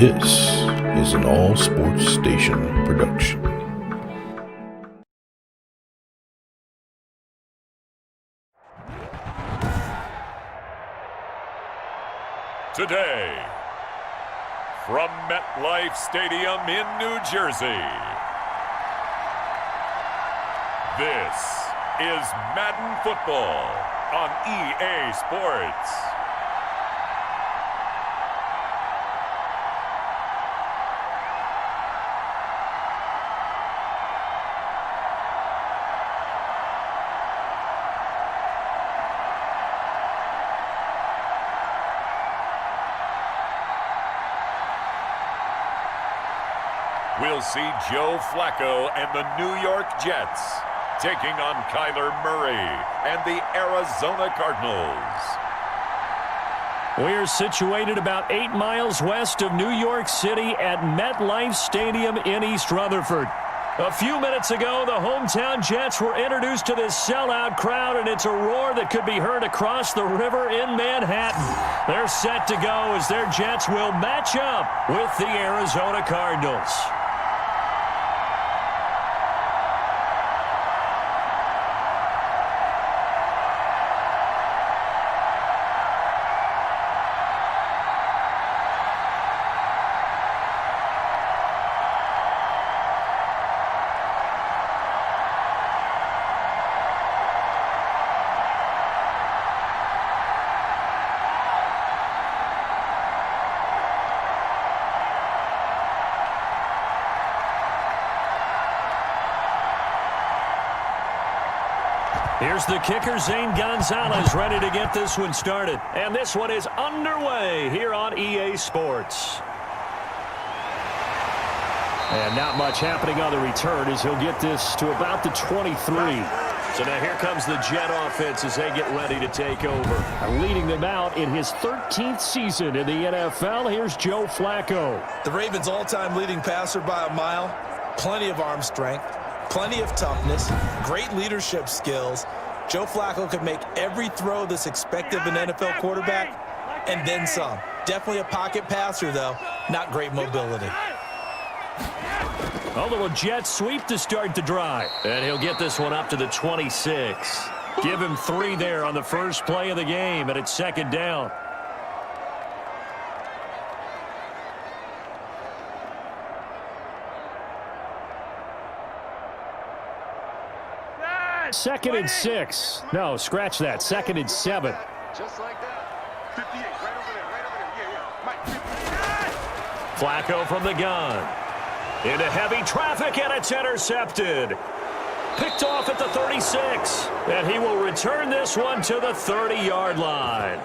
This is an All Sports Station production. Today, from MetLife Stadium in New Jersey, this is Madden Football on EA Sports. We'll see Joe Flacco and the New York Jets taking on Kyler Murray and the Arizona Cardinals. We're situated about 8 miles west of New York City at MetLife Stadium in East Rutherford. A few minutes ago, the hometown Jets were introduced to this sellout crowd, and it's a roar that could be heard across the river in Manhattan. They're set to go as their Jets will match up with the Arizona Cardinals. Here's the kicker, Zane Gonzalez, ready to get this one started. And this one is underway here on EA Sports. And not much happening on the return as he'll get this to about the 23. So now here comes the Jet offense as they get ready to take over. Leading them out in his 13th season in the NFL, here's Joe Flacco. The Ravens' all-time leading passer by a mile, plenty of arm strength, plenty of toughness, great leadership skills. Joe Flacco could make every throw that's expected of an NFL quarterback, and then some. Definitely a pocket passer, though. Not great mobility. A little jet sweep to start the drive. And he'll get this one up to the 26. Give him 3 there on the first play of the game, and it's second down. Second and 6. No, scratch that. Second and 7. Just like that. 58, right over there. Yeah. Mike, 59. Flacco from the gun. Into heavy traffic, and it's intercepted. Picked off at the 36. And he will return this one to the 30-yard line.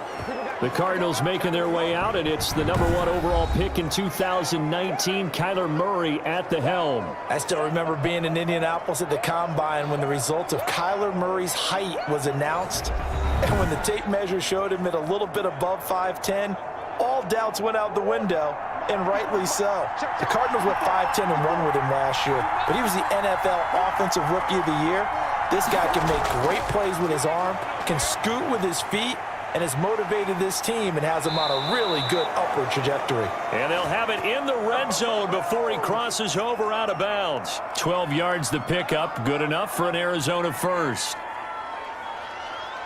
The Cardinals making their way out, and it's the #1 overall pick in 2019, Kyler Murray at the helm. I still remember being in Indianapolis at the Combine when the result of Kyler Murray's height was announced. And when the tape measure showed him at a little bit above 5'10", all doubts went out the window, and rightly so. The Cardinals went 5-10 and won with him last year, but he was the NFL Offensive Rookie of the Year. This guy can make great plays with his arm, can scoot with his feet, and has motivated this team and has them on a really good upward trajectory. And they'll have it in the red zone before he crosses over out of bounds. 12 yards to pick up, good enough for an Arizona first.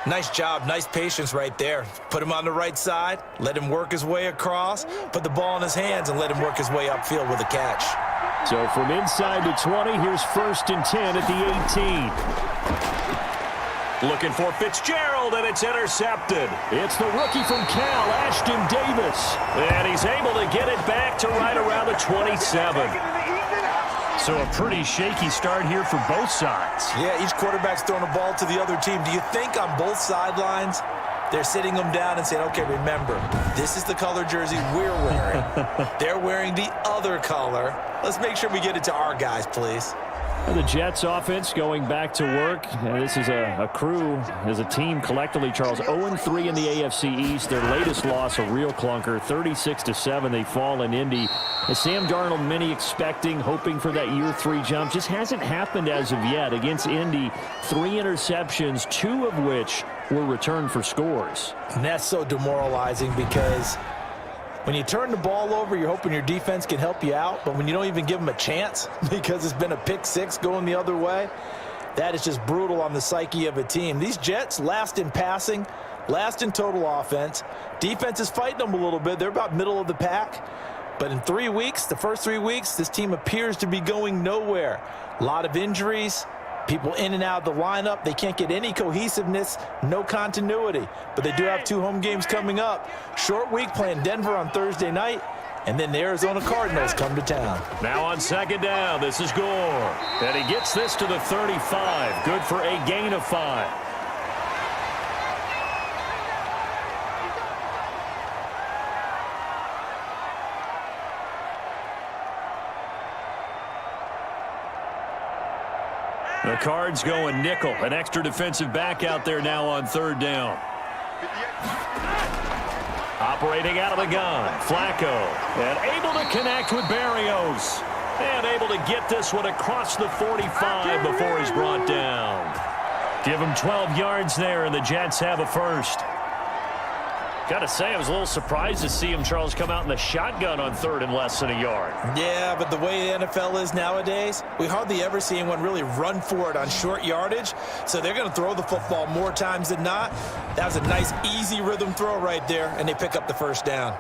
Nice job, nice patience right there. Put him on the right side, let him work his way across, put the ball in his hands, and let him work his way upfield with a catch. So from inside the 20, here's 1st and 10 at the 18. Looking for Fitzgerald, and it's intercepted. It's the rookie from Cal, Ashton Davis. And he's able to get it back to right around the 27. So a pretty shaky start here for both sides. Yeah, each quarterback's throwing the ball to the other team. Do you think on both sidelines they're sitting them down and saying, okay, remember, this is the color jersey we're wearing. They're wearing the other color. Let's make sure we get it to our guys, please. The Jets offense going back to work. This is a crew, as a team collectively, Charles, 0-3 in the AFC East. Their latest loss, a real clunker, 36-7. They fall in Indy. Sam Darnold, many expecting, hoping for that year 3 jump. Just hasn't happened as of yet. Against Indy, 3 interceptions, 2 of which were returned for scores. And that's so demoralizing because When you turn the ball over, you're hoping your defense can help you out, but when you don't even give them a chance because it's been a pick six going the other way, that is just brutal on the psyche of a team. These Jets last in passing, last in total offense. Defense is fighting them a little bit. They're about middle of the pack. But in 3 weeks, the first 3 weeks, this team appears to be going nowhere. A lot of injuries, people in and out of the lineup. They can't get any cohesiveness, no continuity. But they do have 2 home games coming up. Short week playing Denver on Thursday night, and then the Arizona Cardinals come to town. Now on second down, this is Gore. And he gets this to the 35. Good for a gain of 5. The Cards going nickel. An extra defensive back out there now on third down. Operating out of the gun, Flacco. And able to connect with Berrios. And able to get this one across the 45 before he's brought down. Give him 12 yards there, and the Jets have a first. Got to say, I was a little surprised to see him, Charles, come out in the shotgun on third and less than a yard. Yeah, but the way the NFL is nowadays, we hardly ever see anyone really run for it on short yardage. So they're going to throw the football more times than not. That was a nice, easy rhythm throw right there, and they pick up the first down.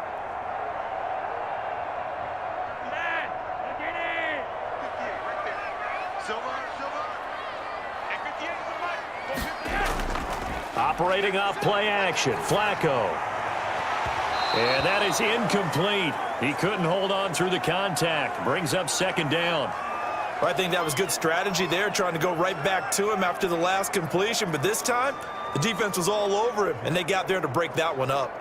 Operating off play action, Flacco. And that is incomplete. He couldn't hold on through the contact. Brings up second down. Well, I think that was good strategy there, trying to go right back to him after the last completion. But this time, the defense was all over him, and they got there to break that one up.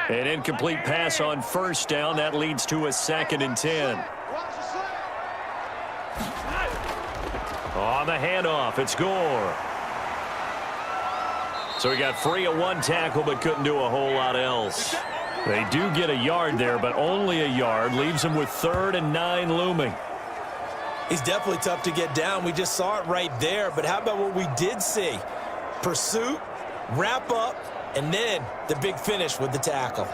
An incomplete pass on first down. That leads to a 2nd and 10. On the handoff, it's Gore. So he got free of 1 tackle but couldn't do a whole lot else. They do get a yard there, but only a yard. Leaves him with 3rd and 9 looming. He's definitely tough to get down. We just saw it right there. But how about what we did see? Pursuit, wrap up, and then the big finish with the tackle.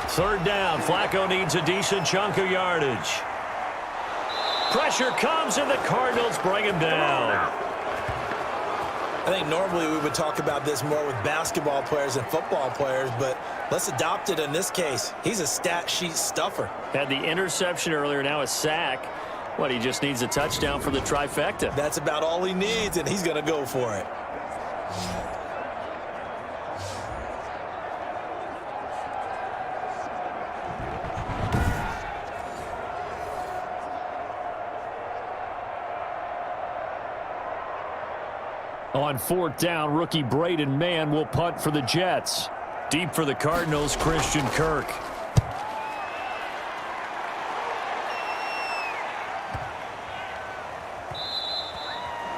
Third down. Flacco needs a decent chunk of yardage. Pressure comes, and the Cardinals bring him down. I think normally we would talk about this more with basketball players and football players, but let's adopt it in this case. He's a stat sheet stuffer. Had the interception earlier, now a sack. What, he just needs a touchdown for the trifecta. That's about all he needs, and he's going to go for it. On 4th down, rookie Braden Mann will punt for the Jets. Deep for the Cardinals, Christian Kirk.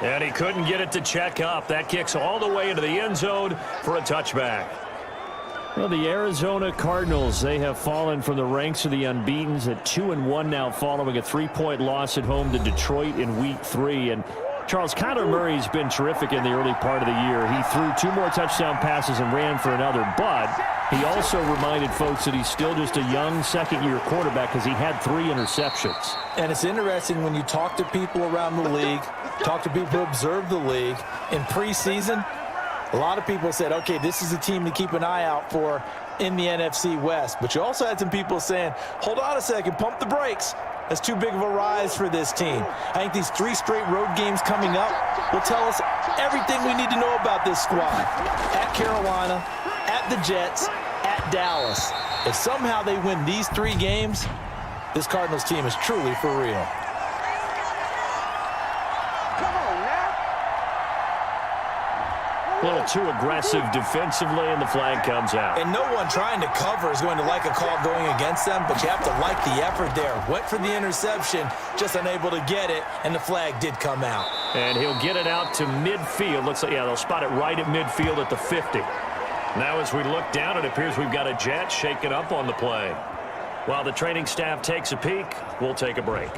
And he couldn't get it to check up. That kicks all the way into the end zone for a touchback. Well, the Arizona Cardinals, they have fallen from the ranks of the unbeatens at 2-1 now following a 3-point loss at home to Detroit in Week 3. And Charles, Kyler Murray's been terrific in the early part of the year. He threw 2 more touchdown passes and ran for another, but he also reminded folks that he's still just a young second-year quarterback because he had 3 interceptions. And it's interesting when you talk to people around the league, talk to people who observe the league, in preseason, a lot of people said, okay, this is a team to keep an eye out for in the NFC West. But you also had some people saying, hold on a second, pump the brakes. That's too big of a rise for this team. I think these 3 straight road games coming up will tell us everything we need to know about this squad. At Carolina, at the Jets, at Dallas. If somehow they win these 3 games, this Cardinals team is truly for real. A little too aggressive defensively, and the flag comes out. And no one trying to cover is going to like a call going against them, but you have to like the effort there. Went for the interception, just unable to get it, and the flag did come out. And he'll get it out to midfield. Looks like, yeah, they'll spot it right at midfield at the 50. Now as we look down, it appears we've got a Jet shaking up on the play. While the training staff takes a peek, we'll take a break.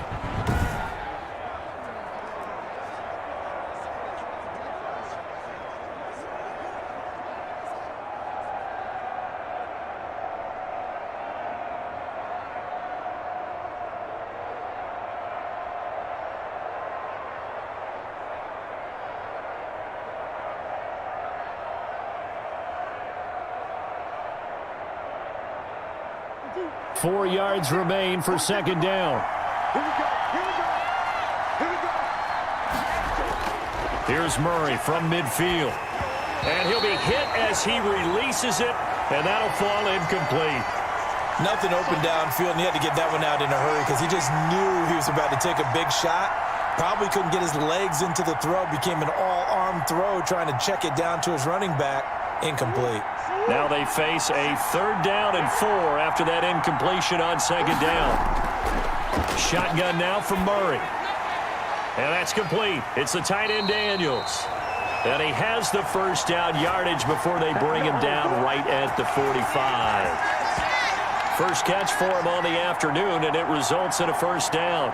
Four yards remain for second down. Here we go. Here we go. Here's Murray from midfield. And he'll be hit as he releases it, and that'll fall incomplete. Nothing open downfield, and he had to get that one out in a hurry because he just knew he was about to take a big shot. Probably couldn't get his legs into the throw. Became an all-arm throw trying to check it down to his running back. Incomplete. Now they face a 3rd down and 4 after that incompletion on second down. Shotgun now from Murray. And that's complete. It's the tight end Daniels. And he has the first down yardage before they bring him down right at the 45. First catch for him on the afternoon, and it results in a first down.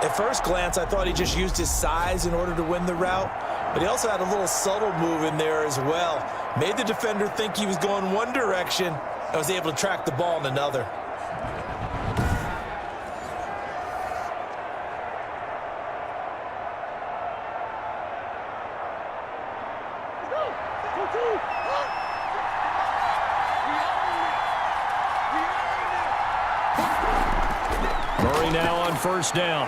At first glance, I thought he just used his size in order to win the route, but he also had a little subtle move in there as well. Made the defender think he was going one direction and was able to track the ball in another. Murray now on first down.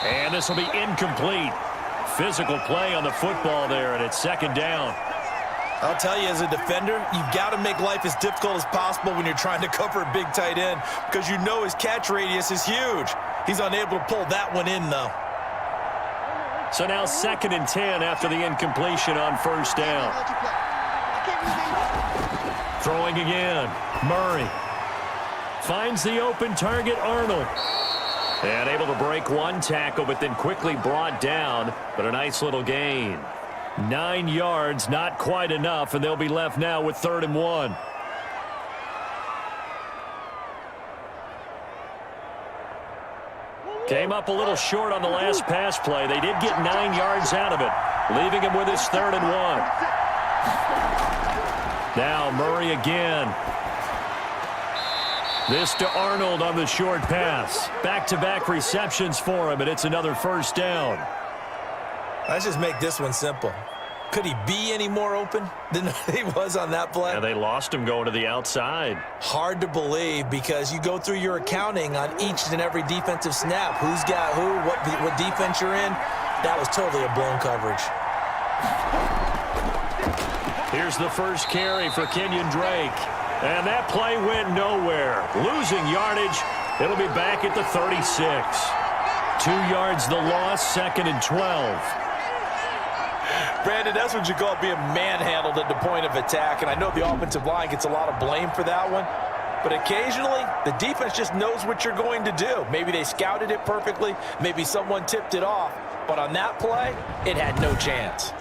And this will be incomplete. Physical play on the football there, and it's second down. I'll tell you, as a defender, you've got to make life as difficult as possible when you're trying to cover a big tight end because you know his catch radius is huge. He's unable to pull that one in, though. So now 2nd and 10 after the incompletion on first down. Throwing again. Murray finds the open target, Arnold. And able to break one tackle, but then quickly brought down. But a nice little gain. 9 yards, not quite enough, and they'll be left now with 3rd and 1. Came up a little short on the last pass play. They did get 9 yards out of it, leaving him with his 3rd and 1. Now Murray again. This to Arnold on the short pass. Back-to-back receptions for him, and it's another first down. Let's just make this one simple. Could he be any more open than he was on that play? Yeah, they lost him going to the outside. Hard to believe because you go through your accounting on each and every defensive snap. Who's got who, what defense you're in. That was totally a blown coverage. Here's the first carry for Kenyon Drake. And that play went nowhere. Losing yardage. It'll be back at the 36. 2 yards the loss, 2nd and 12. Brandon, that's what you call being manhandled at the point of attack. And I know the offensive line gets a lot of blame for that one. But occasionally, the defense just knows what you're going to do. Maybe they scouted it perfectly. Maybe someone tipped it off. But on that play, it had no chance.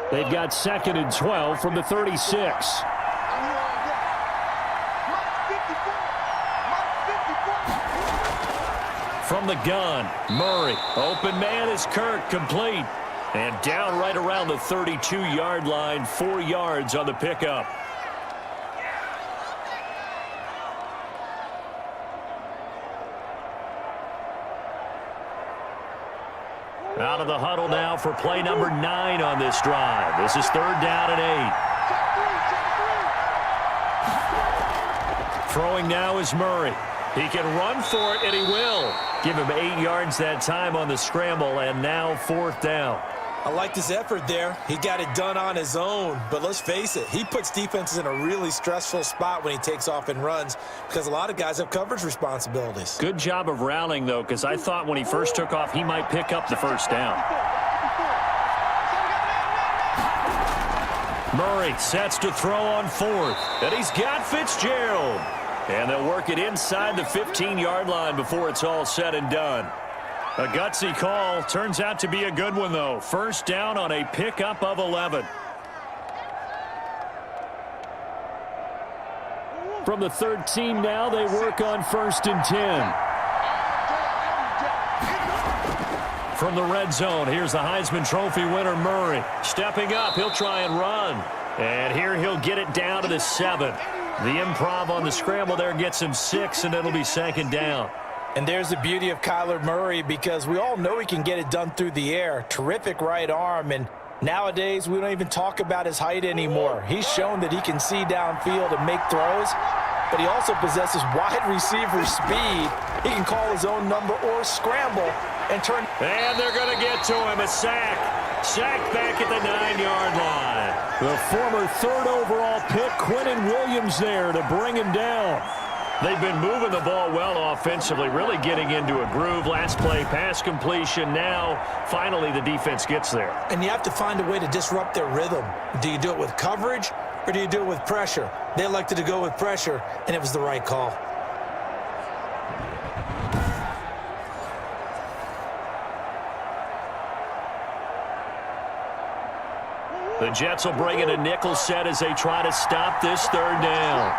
They've got 2nd and 12 from the 36. From the gun, Murray. Open man is Kirk, complete. And down right around the 32-yard line, 4 yards on the pickup. Out of the huddle now for play number 9 on this drive. This is 3rd down and 8. Throwing now is Murray. He can run for it, and he will. Give him 8 yards that time on the scramble, and now 4th down. I liked his effort there. He got it done on his own. But let's face it, he puts defenses in a really stressful spot when he takes off and runs because a lot of guys have coverage responsibilities. Good job of rallying, though, because I thought when he first took off, he might pick up the first down. Murray sets to throw on fourth. And he's got Fitzgerald. And they'll work it inside the 15-yard line before it's all said and done. A gutsy call. Turns out to be a good one, though. First down on a pickup of 11. From the 13 now, they work on 1st and 10. From the red zone, here's the Heisman Trophy winner, Murray. Stepping up, he'll try and run. And here he'll get it down to the 7. The improv on the scramble there gets him 6, and it'll be 2nd down. And there's the beauty of Kyler Murray because we all know he can get it done through the air. Terrific right arm, and nowadays we don't even talk about his height anymore. He's shown that he can see downfield and make throws, but he also possesses wide receiver speed. He can call his own number or scramble and turn. And they're going to get to him. A sack. Sack back at the 9-yard line. The former 3rd overall pick, Quentin Williams, there to bring him down. They've been moving the ball well offensively, really getting into a groove. Last play, pass completion. Now, finally, the defense gets there. And you have to find a way to disrupt their rhythm. Do you do it with coverage or do you do it with pressure? They elected to go with pressure, and it was the right call. The Jets will bring in a nickel set as they try to stop this 3rd down.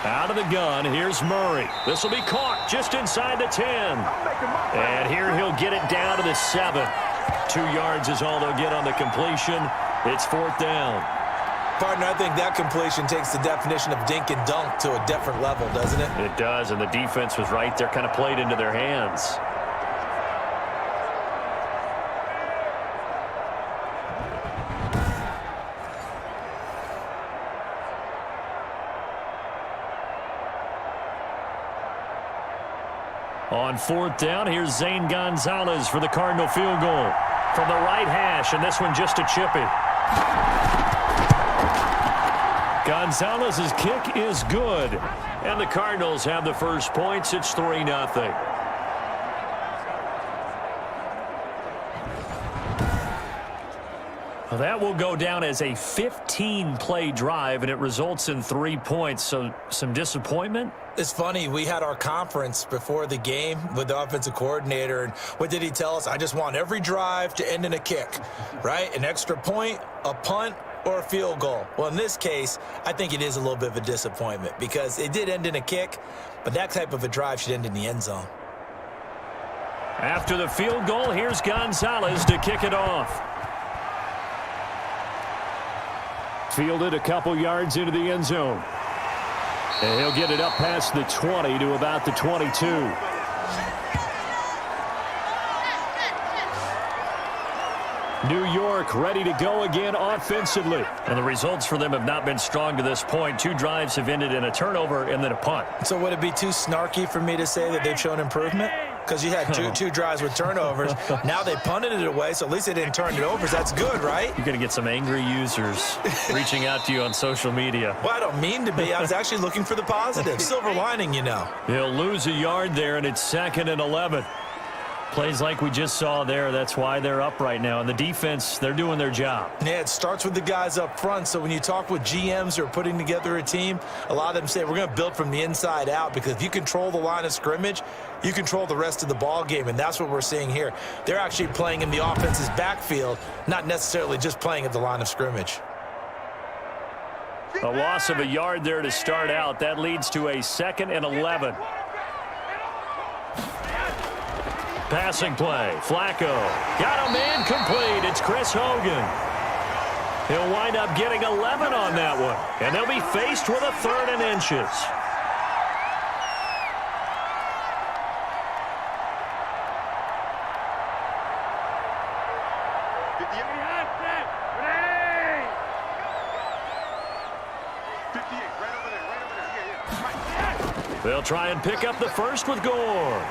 Out of the gun, here's Murray. This will be caught just inside the 10. And here he'll get it down to the 7. 2 yards is all they'll get on the completion. It's 4th down. Partner, I think that completion takes the definition of dink and dunk to a different level, doesn't it? It does, and the defense was right there, kind of played into their hands. On 4th down, here's Zane Gonzalez for the Cardinal field goal. From the right hash, and this one just a chippy. Gonzalez's kick is good. And the Cardinals have the first points. It's 3-0. Well, that will go down as a 15-play drive, and it results in 3 points. So some disappointment? It's funny, we had our conference before the game with the offensive coordinator, and what did he tell us? I just want every drive to end in a kick, right? An extra point, a punt, or a field goal. Well, in this case, I think it is a little bit of a disappointment because it did end in a kick, but that type of a drive should end in the end zone. After the field goal, here's Gonzalez to kick it off. Fielded a couple yards into the end zone. And he'll get it up past the 20 to about the 22. New York ready to go again offensively. And the results for them have not been strong to this point. 2 drives have ended in a turnover and then a punt. So would it be too snarky for me to say that they've shown improvement? Because you had two drives with turnovers. Now they punted it away, so at least they didn't turn it over. So that's good, right? You're going to get some angry users reaching out to you on social media. Well, I don't mean to be. I was actually looking for the positive. Silver lining, you know. He'll lose a yard there, and it's 2nd and 11. Plays like we just saw there. That's why they're up right now. And the defense, they're doing their job. Yeah, it starts with the guys up front. So when you talk with GMs who are putting together a team, a lot of them say we're going to build from the inside out because if you control the line of scrimmage, you control the rest of the ball game, and that's what we're seeing here. They're actually playing in the offense's backfield, not necessarily just playing at the line of scrimmage. A loss of a yard there to start out. That leads to a 2nd and 11. Passing play. Flacco. Got a man complete. It's Chris Hogan. He'll wind up getting 11 on that one. And they'll be faced with a 3rd and inches. They'll try and pick up the first with Gore.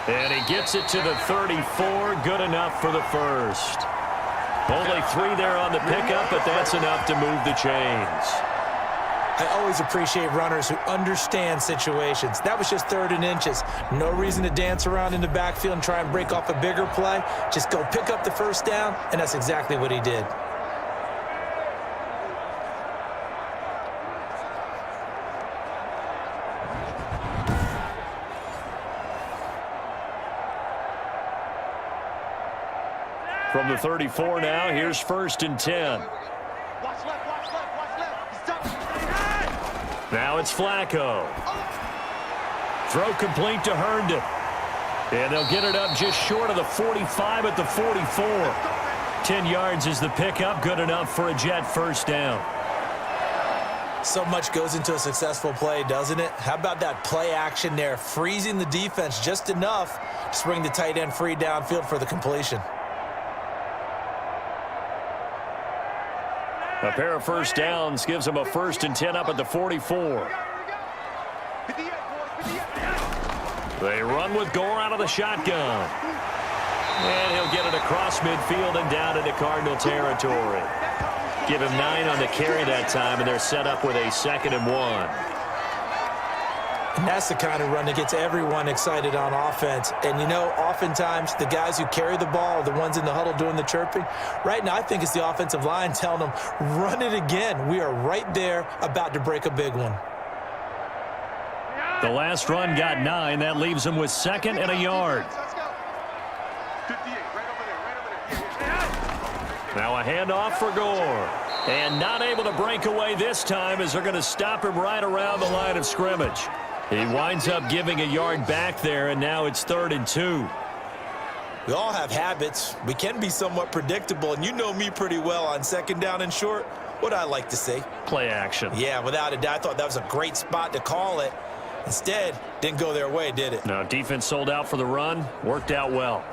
And he gets it to the 34. Good enough for the first. Only 3 there on the pickup, but that's enough to move the chains. I always appreciate runners who understand situations. That was just 3rd and inches. No reason to dance around in the backfield and try and break off a bigger play. Just go pick up the first down, and that's exactly what he did. From the 34 now, here's 1st and 10. Watch left, watch left, watch left. He's done. Now it's Flacco. Throw complete to Herndon. And they'll get it up just short of the 45 at the 44. 10 yards is the pickup. Good enough for a Jet first down. So much goes into a successful play, doesn't it? How about that play action there, freezing the defense just enough to bring the tight end free downfield for the completion. A pair of first downs gives them a 1st and 10 up at the 44. They run with Gore out of the shotgun. And he'll get it across midfield and down into Cardinal territory. Give him 9 on the carry that time, and they're set up with a 2nd and 1. And that's the kind of run that gets everyone excited on offense. And, you know, oftentimes the guys who carry the ball are the ones in the huddle doing the chirping. Right now, I think it's the offensive line telling them, run it again. We are right there about to break a big one. The last run got 9. That leaves them with 2nd and a yard. Let's go. 58, right over there. Now a handoff for Gore. And not able to break away this time as they're going to stop him right around the line of scrimmage. He winds up giving a yard back there, and now it's 3rd and 2. We all have habits. We can be somewhat predictable, and you know me pretty well on 2nd down and short. What I like to say? Play action. Yeah, without a doubt. I thought that was a great spot to call it. Instead, didn't go their way, did it? No, defense sold out for the run. Worked out well.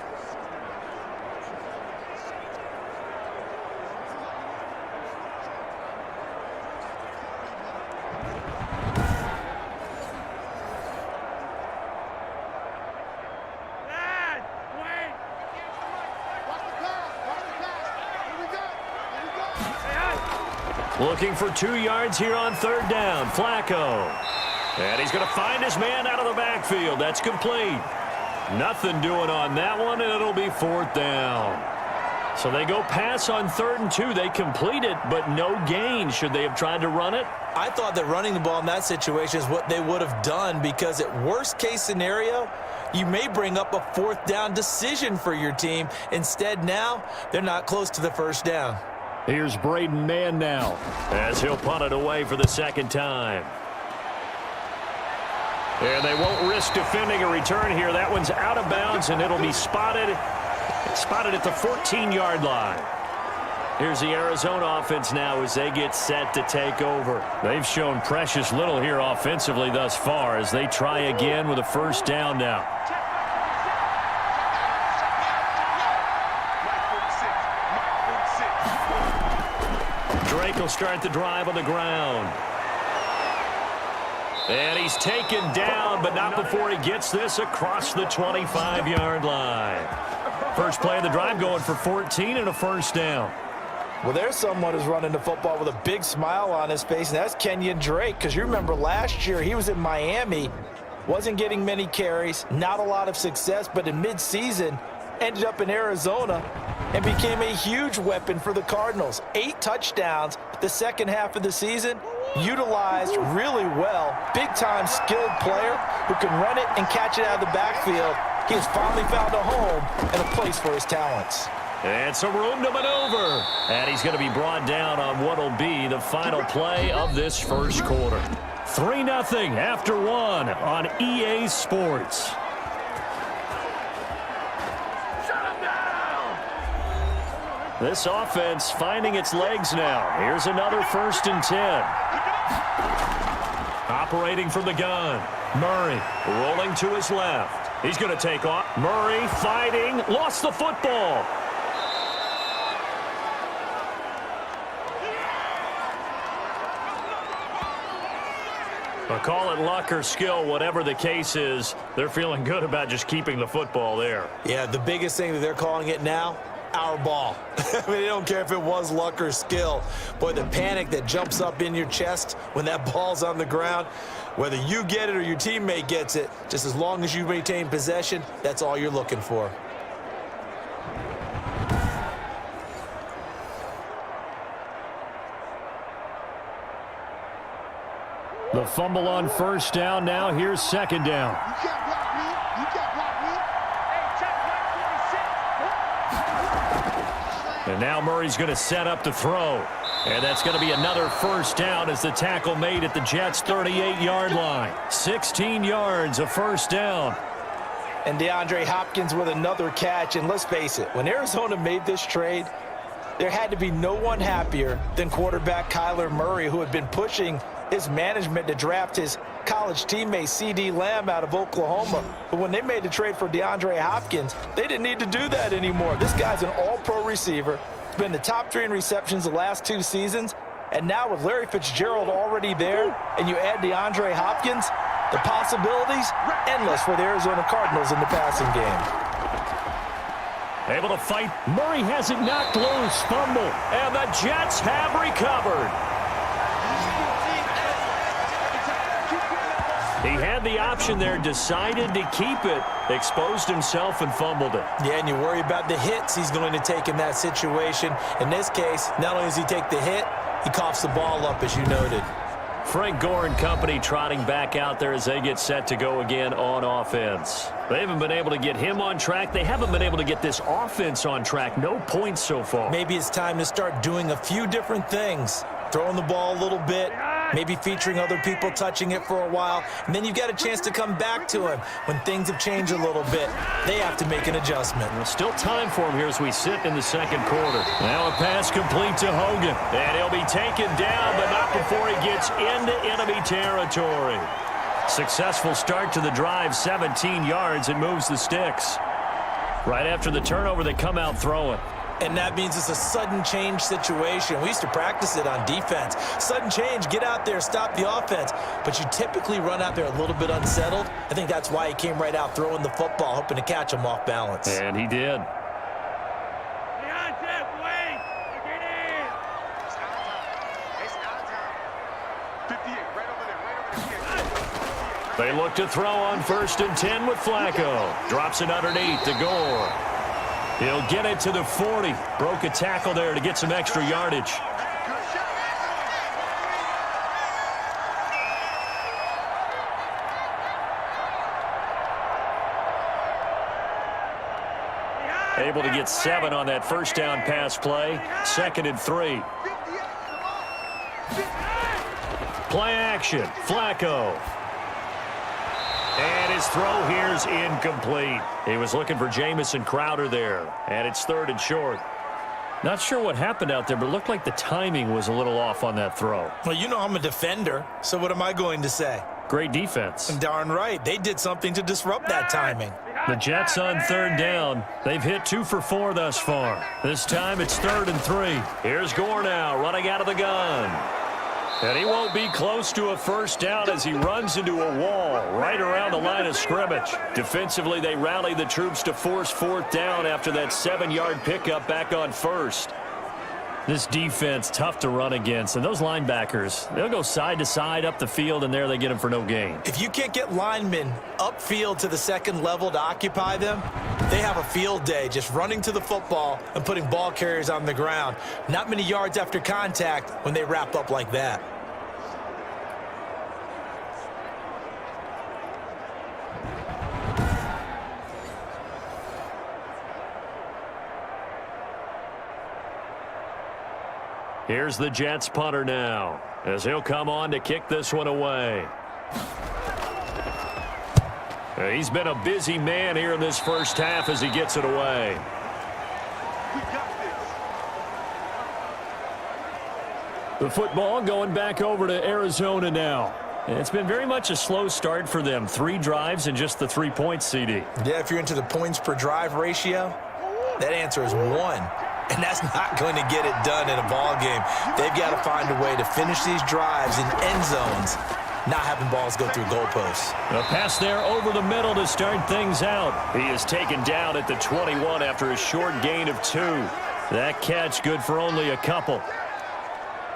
Looking for 2 yards here on 3rd down. Flacco. And he's going to find his man out of the backfield. That's complete. Nothing doing on that one, and it'll be 4th down. So they go pass on 3rd and 2. They complete it, but no gain. Should they have tried to run it? I thought that running the ball in that situation is what they would have done, because at worst case scenario, you may bring up a 4th down decision for your team. Instead, now they're not close to the 1st down. Here's Braden Mann now as he'll punt it away for the 2nd time. And they won't risk defending a return here. That one's out of bounds, and it'll be spotted at the 14-yard line. Here's the Arizona offense now as they get set to take over. They've shown precious little here offensively thus far as they try again with a 1st down now. Drake will start the drive on the ground. And he's taken down, but not before he gets this across the 25-yard line. First play of the drive going for 14 and a 1st down. Well, there's someone who's running the football with a big smile on his face, and that's Kenyon Drake, because you remember last year he was in Miami, wasn't getting many carries, not a lot of success, but in midseason ended up in Arizona and became a huge weapon for the Cardinals. 8 touchdowns the second half of the season, utilized really well. Big-time skilled player who can run it and catch it out of the backfield. He has finally found a home and a place for his talents. And some room to maneuver. And he's going to be brought down on what will be the final play of this first quarter. 3-0 after 1 on EA Sports. This offense finding its legs now. Here's another 1st and 10. Operating from the gun. Murray rolling to his left. He's going to take off. Murray fighting. Lost the football. Well, call it luck or skill, whatever the case is, they're feeling good about just keeping the football there. Yeah, the biggest thing that they're calling it now, our ball. I mean, they don't care if it was luck or skill. Boy, the panic that jumps up in your chest when that ball's on the ground, whether you get it or your teammate gets it, just as long as you maintain possession, that's all you're looking for. The fumble on first down now. Here's second down. You can't block me. You can't block me. And now Murray's going to set up to throw. And that's going to be another first down as the tackle made at the Jets' 38-yard line. 16 yards, a first down. And DeAndre Hopkins with another catch. And let's face it, when Arizona made this trade, there had to be no one happier than quarterback Kyler Murray, who had been pushing his management to draft his college teammate C.D. Lamb out of Oklahoma. But when they made the trade for DeAndre Hopkins, they didn't need to do that anymore. This guy's an all-pro receiver. He's been the top 3 in receptions the last 2 seasons. And now with Larry Fitzgerald already there, and you add DeAndre Hopkins, the possibilities endless for the Arizona Cardinals in the passing game. Able to fight. Murray has it knocked loose. Fumble. And the Jets have recovered. He had the option there, decided to keep it, exposed himself and fumbled it. Yeah, and you worry about the hits he's going to take in that situation. In this case, not only does he take the hit, he coughs the ball up, as you noted. Frank Gore and company trotting back out there as they get set to go again on offense. They haven't been able to get him on track. They haven't been able to get this offense on track. No points so far. Maybe it's time to start doing a few different things. Throwing the ball a little bit, maybe featuring other people touching it for a while, and then you've got a chance to come back to him when things have changed a little bit. They have to make an adjustment. There's still time for him here as we sit in the second quarter. Now a pass complete to Hogan, and he'll be taken down, but not before he gets into enemy territory. Successful start to the drive, 17 yards, and moves the sticks. Right after the turnover, they come out throwing. And that means it's a sudden change situation. We used to practice it on defense. Sudden change, get out there, stop the offense. But you typically run out there a little bit unsettled. I think that's why he came right out throwing the football, hoping to catch him off balance. And he did. They look to throw on 1st and 10 with Flacco. Drops it underneath to Gore. He'll get it to the 40. Broke a tackle there to get some extra yardage. Able to get 7 on that first down pass play. 2nd and 3. Play action. Flacco. And his throw here's incomplete. He was looking for Jamison Crowder there. And it's 3rd and short. Not sure what happened out there, but it looked like the timing was a little off on that throw. Well, you know I'm a defender, so what am I going to say? Great defense. Darn right. They did something to disrupt that timing. The Jets on 3rd down. They've hit 2 for 4 thus far. This time it's 3rd and 3. Here's Gore now running out of the gun. And he won't be close to a first down as he runs into a wall right around the line of scrimmage. Defensively, they rally the troops to force 4th down after that 7-yard pickup back on 1st. This defense, tough to run against. And those linebackers, they'll go side to side up the field, and there they get them for no gain. If you can't get linemen upfield to the 2nd level to occupy them, they have a field day just running to the football and putting ball carriers on the ground. Not many yards after contact when they wrap up like that. Here's the Jets punter now as he'll come on to kick this one away. He's been a busy man here in this first half as he gets it away. We got this. The football going back over to Arizona now. It's been very much a slow start for them. 3 drives and just the 3 points, CD. Yeah, if you're into the points per drive ratio, that answer is 1. And that's not going to get it done in a ball game. They've got to find a way to finish these drives in end zones. not having balls go through goalposts. A pass there over the middle to start things out. He is taken down at the 21 after a short gain of 2. That catch good for only a couple.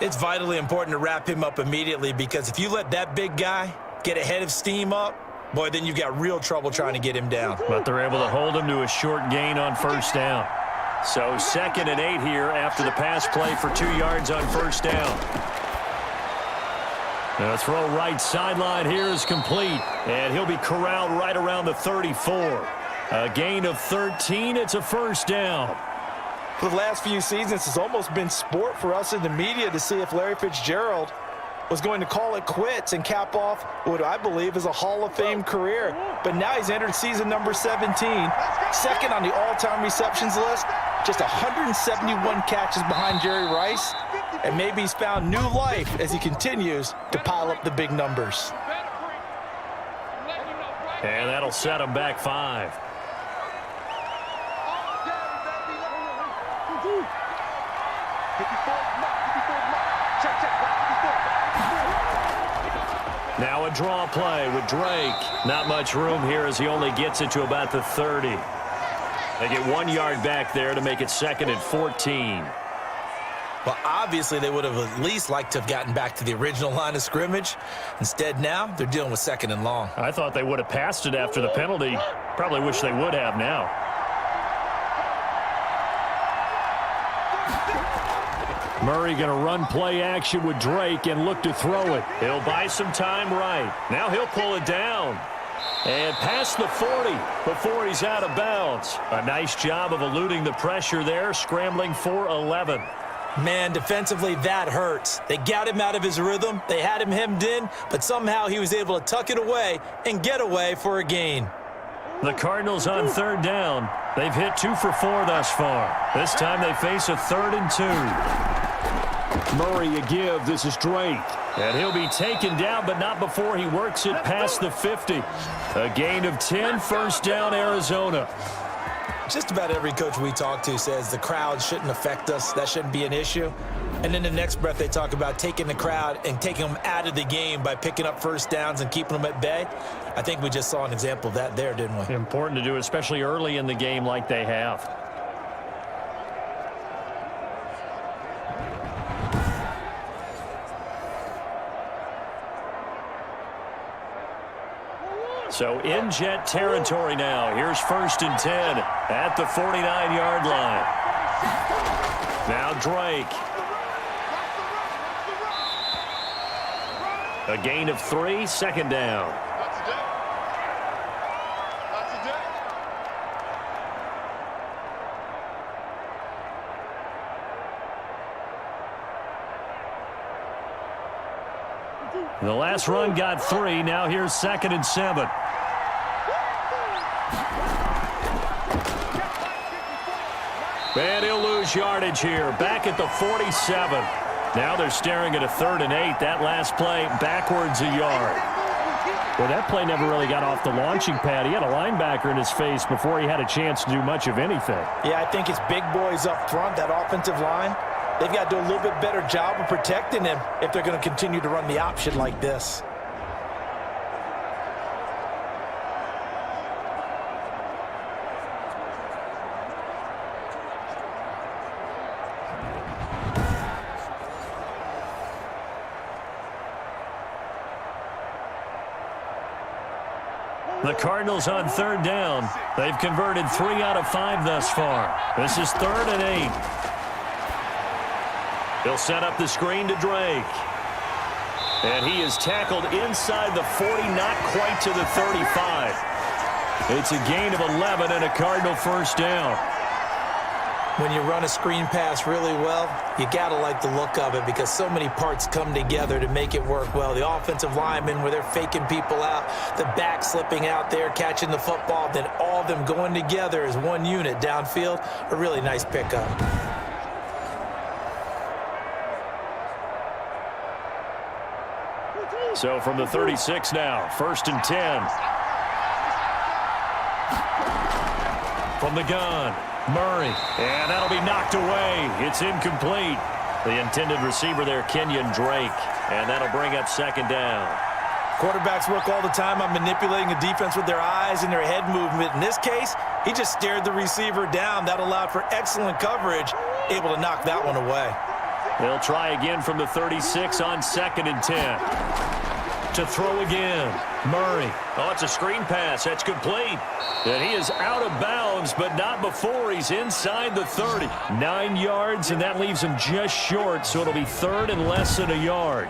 It's vitally important to wrap him up immediately, because if you let that big guy get a head of steam up, boy, then you've got real trouble trying to get him down. But they're able to hold him to a short gain on first down. So 2nd and 8 here after the pass play for 2 yards on first down. The throw right sideline here is complete, and he'll be corralled right around the 34. A gain of 13. It's a first down. For the last few seasons, it's almost been sport for us in the media to see if Larry Fitzgerald was going to call it quits and cap off what I believe is a Hall of Fame career. But now he's entered season number 17, second on the all-time receptions list, just 171 catches behind Jerry Rice, and maybe he's found new life as he continues to pile up the big numbers. And that'll set him back 5. Now a draw play with Drake. Not much room here as he only gets it to about the 30. They get 1 yard back there to make it 2nd and 14. Well, obviously they would have at least liked to have gotten back to the original line of scrimmage. Instead, now they're dealing with 2nd and long. I thought they would have passed it after the penalty. Probably wish they would have now. Murray going to run play action with Drake and look to throw it. He'll buy some time right. Now he'll pull it down. And past the 40 before he's out of bounds. A nice job of eluding the pressure there, scrambling for 11. Man, defensively, that hurts. They got him out of his rhythm. They had him hemmed in, but somehow he was able to tuck it away and get away for a gain. The Cardinals on 3rd down. They've hit 2 for 4 thus far. This time they face a 3rd and 2. Murray a give. This is Drake. And he'll be taken down, but not before he works it past the 50. A gain of 10, first down, Arizona. Just about every coach we talk to says the crowd shouldn't affect us. That shouldn't be an issue. And in the next breath, they talk about taking the crowd and taking them out of the game by picking up first downs and keeping them at bay. I think we just saw an example of that there, didn't we? Important to do, especially early in the game like they have. So in Jet territory now. Here's 1st and 10 at the 49-yard line. Now Drake. A gain of 3, 2nd down. The last run got 3. Now here's 2nd and 7. And he'll lose yardage here. Back at the 47. Now they're staring at a 3rd and 8. That last play backwards a yard. Well, that play never really got off the launching pad. He had a linebacker in his face before he had a chance to do much of anything. Yeah, I think it's big boys up front, that offensive line. They've got to do a little bit better job of protecting him if they're going to continue to run the option like this. The Cardinals on 3rd down. They've converted 3 out of 5 thus far. This is 3rd and 8. He'll set up the screen to Drake. And he is tackled inside the 40, not quite to the 35. It's a gain of 11 and a Cardinal first down. When you run a screen pass really well, you got to like the look of it because so many parts come together to make it work well. The offensive linemen, where they're faking people out, the back slipping out there, catching the football, then all of them going together as one unit downfield. A really nice pickup. So from the 36 now, 1st and 10. From the gun, Murray. And that'll be knocked away. It's incomplete. The intended receiver there, Kenyon Drake. And that'll bring up 2nd down. Quarterbacks work all the time on manipulating a defense with their eyes and their head movement. In this case, he just stared the receiver down. That allowed for excellent coverage, able to knock that one away. They'll try again from the 36 on 2nd and 10. To throw again, Murray. Oh, it's a screen pass. That's complete. And he is out of bounds, but not before he's inside the 30. 9 yards, and that leaves him just short, so it'll be 3rd and less than a yard.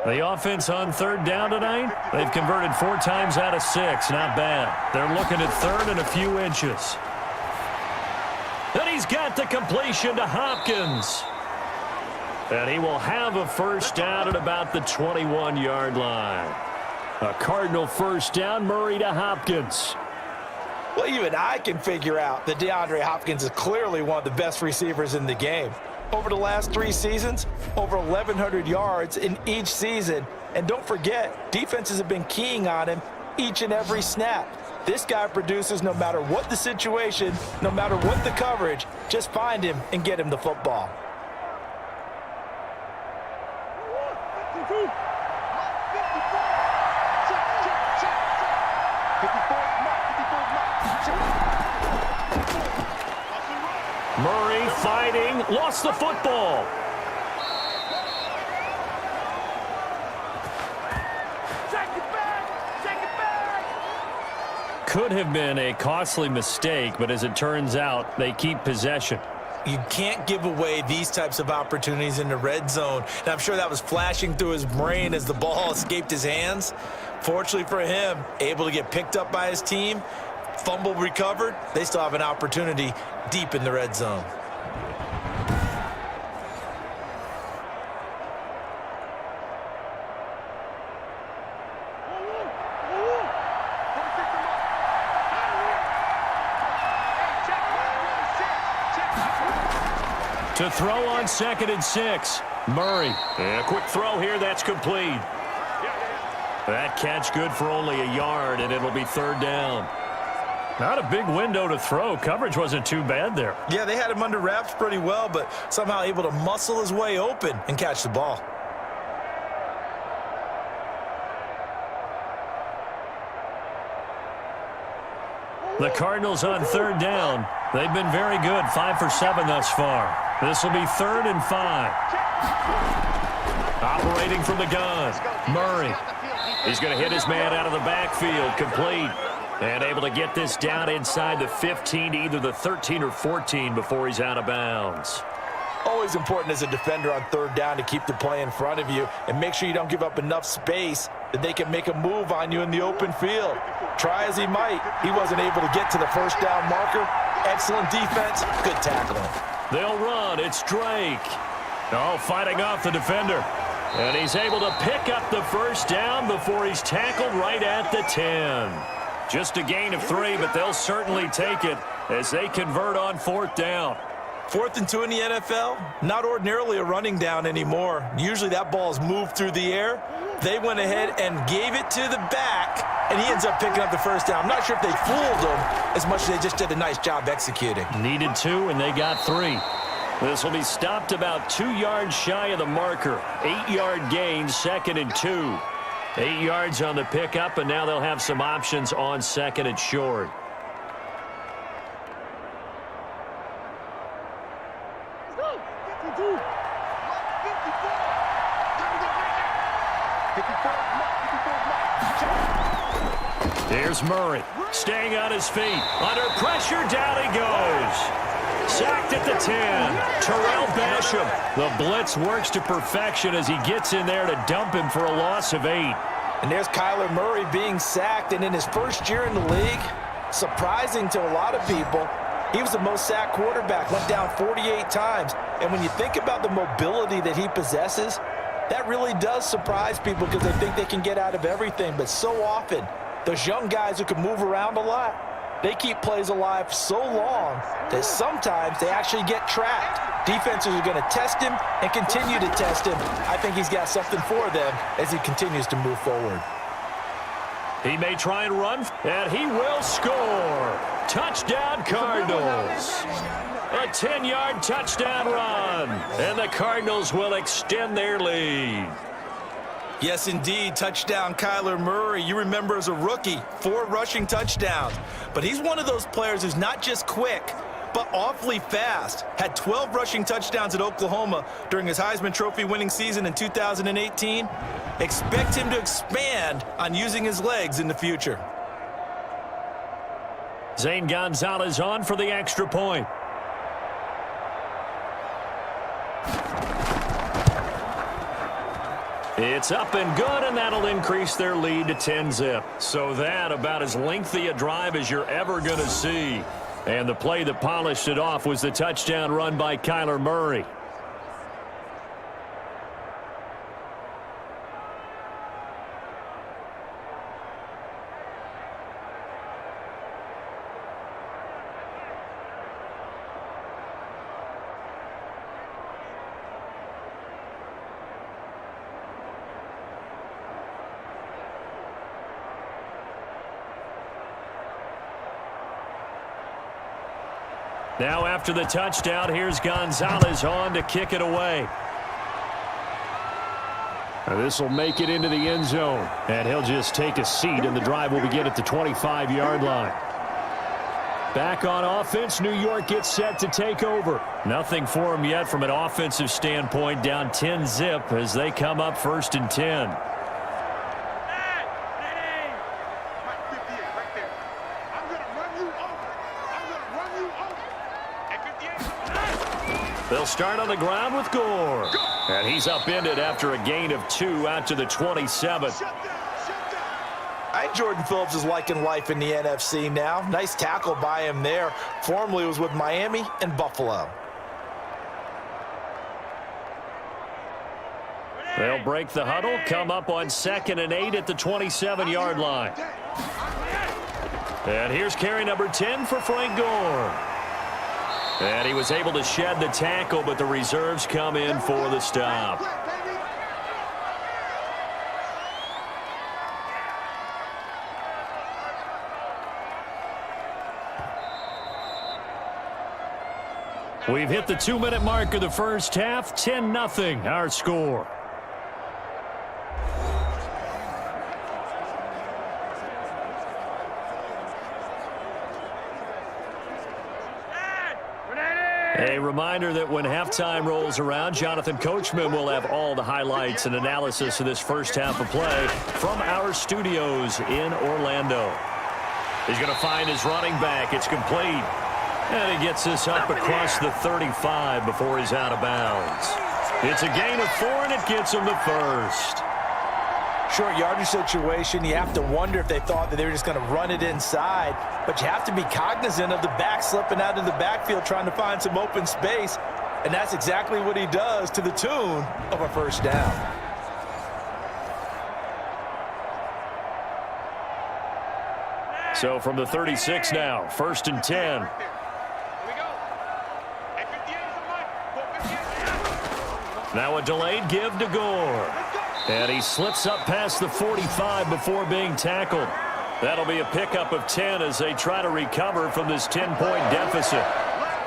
The offense on 3rd down tonight, they've converted 4 times out of 6. Not bad. They're looking at 3rd and a few inches. And he's got the completion to Hopkins. And he will have a first down at about the 21-yard line. A Cardinal first down, Murray to Hopkins. Well, even I can figure out that DeAndre Hopkins is clearly one of the best receivers in the game. Over the last 3 seasons, over 1,100 yards in each season. And don't forget, defenses have been keying on him each and every snap. This guy produces no matter what the situation, no matter what the coverage. Just find him and get him the football. Murray fighting, lost the football. Could have been a costly mistake, but as it turns out, they keep possession. You can't give away these types of opportunities in the red zone. And I'm sure that was flashing through his brain as the ball escaped his hands. Fortunately for him, able to get picked up by his team, fumble recovered. They still have an opportunity deep in the red zone. To throw on 2nd and 6. Murray. And a quick throw here. That's complete. That catch good for only a yard, and it'll be 3rd down. Not a big window to throw. Coverage wasn't too bad there. Yeah, they had him under wraps pretty well, but somehow able to muscle his way open and catch the ball. The Cardinals on 3rd down. They've been very good, 5 for 7 thus far. This will be 3rd and 5. Operating from the gun, Murray. He's going to hit his man out of the backfield, complete. And able to get this down inside the 15, either the 13 or 14 before he's out of bounds. Always important as a defender on 3rd down to keep the play in front of you and make sure you don't give up enough space that they can make a move on you in the open field. Try as he might, he wasn't able to get to the first down marker. Excellent defense, good tackling. They'll run, it's Drake. Oh, fighting off the defender. And he's able to pick up the first down before he's tackled right at the 10. Just a gain of 3, but they'll certainly take it as they convert on 4th down. 4th and 2 in the NFL, not ordinarily a running down anymore. Usually that ball is moved through the air. They went ahead and gave it to the back, and he ends up picking up the first down. I'm not sure if they fooled him as much as they just did a nice job executing. Needed 2, and they got 3. This will be stopped about 2 yards shy of the marker. 8-yard gain, 2nd and 2. 8 yards on the pickup, and now they'll have some options on 2nd and short. Here's Murray, staying on his feet. Under pressure, down he goes. Sacked at the 10. Terrell Basham. The blitz works to perfection as he gets in there to dump him for a loss of 8. And there's Kyler Murray being sacked, and in his first year in the league, surprising to a lot of people, he was the most sacked quarterback, went down 48 times. And when you think about the mobility that he possesses, that really does surprise people because they think they can get out of everything. But so often, those young guys who can move around a lot, they keep plays alive so long that sometimes they actually get trapped. Defenses are going to test him and continue to test him. I think he's got something for them as he continues to move forward. He may try and run, and he will score. Touchdown, Cardinals. A 10-yard touchdown run, and the Cardinals will extend their lead. Yes, indeed. Touchdown, Kyler Murray. You remember as a rookie, 4 rushing touchdowns. But he's one of those players who's not just quick, but awfully fast. Had 12 rushing touchdowns at Oklahoma during his Heisman Trophy winning season in 2018. Expect him to expand on using his legs in the future. Zane Gonzalez on for the extra point. It's up and good, and that'll increase their lead to 10-zip. So that about as lengthy a drive as you're ever going to see. And the play that polished it off was the touchdown run by Kyler Murray. Now after the touchdown, here's Gonzalez on to kick it away. This will make it into the end zone, and he'll just take a seat, and the drive will begin at the 25-yard line. Back on offense, New York gets set to take over. Nothing for them yet from an offensive standpoint, down 10-zip as they come up 1st and 10. They'll start on the ground with Gore. And he's upended after a gain of 2 out to the 27. Jordan Phillips is liking life in the NFC now. Nice tackle by him there. Formerly was with Miami and Buffalo. They'll break the huddle, come up on 2nd and 8 at the 27-yard line. And here's carry number 10 for Frank Gore. And he was able to shed the tackle, but the reserves come in for the stop. We've hit the 2-minute mark of the first half. 10-0 our score. A reminder that when halftime rolls around, Jonathan Coachman will have all the highlights and analysis of this first half of play from our studios in Orlando. He's going to find his running back. It's complete. And he gets this up across the 35 before he's out of bounds. It's a gain of 4, and it gets him the first. Short yardage situation, you have to wonder if they thought that they were just going to run it inside. But you have to be cognizant of the back slipping out of the backfield trying to find some open space. And that's exactly what he does to the tune of a first down. So from the 36 now, 1st and 10. Now a delayed give to Gore. And he slips up past the 45 before being tackled. That'll be a pickup of 10 as they try to recover from this 10-point deficit.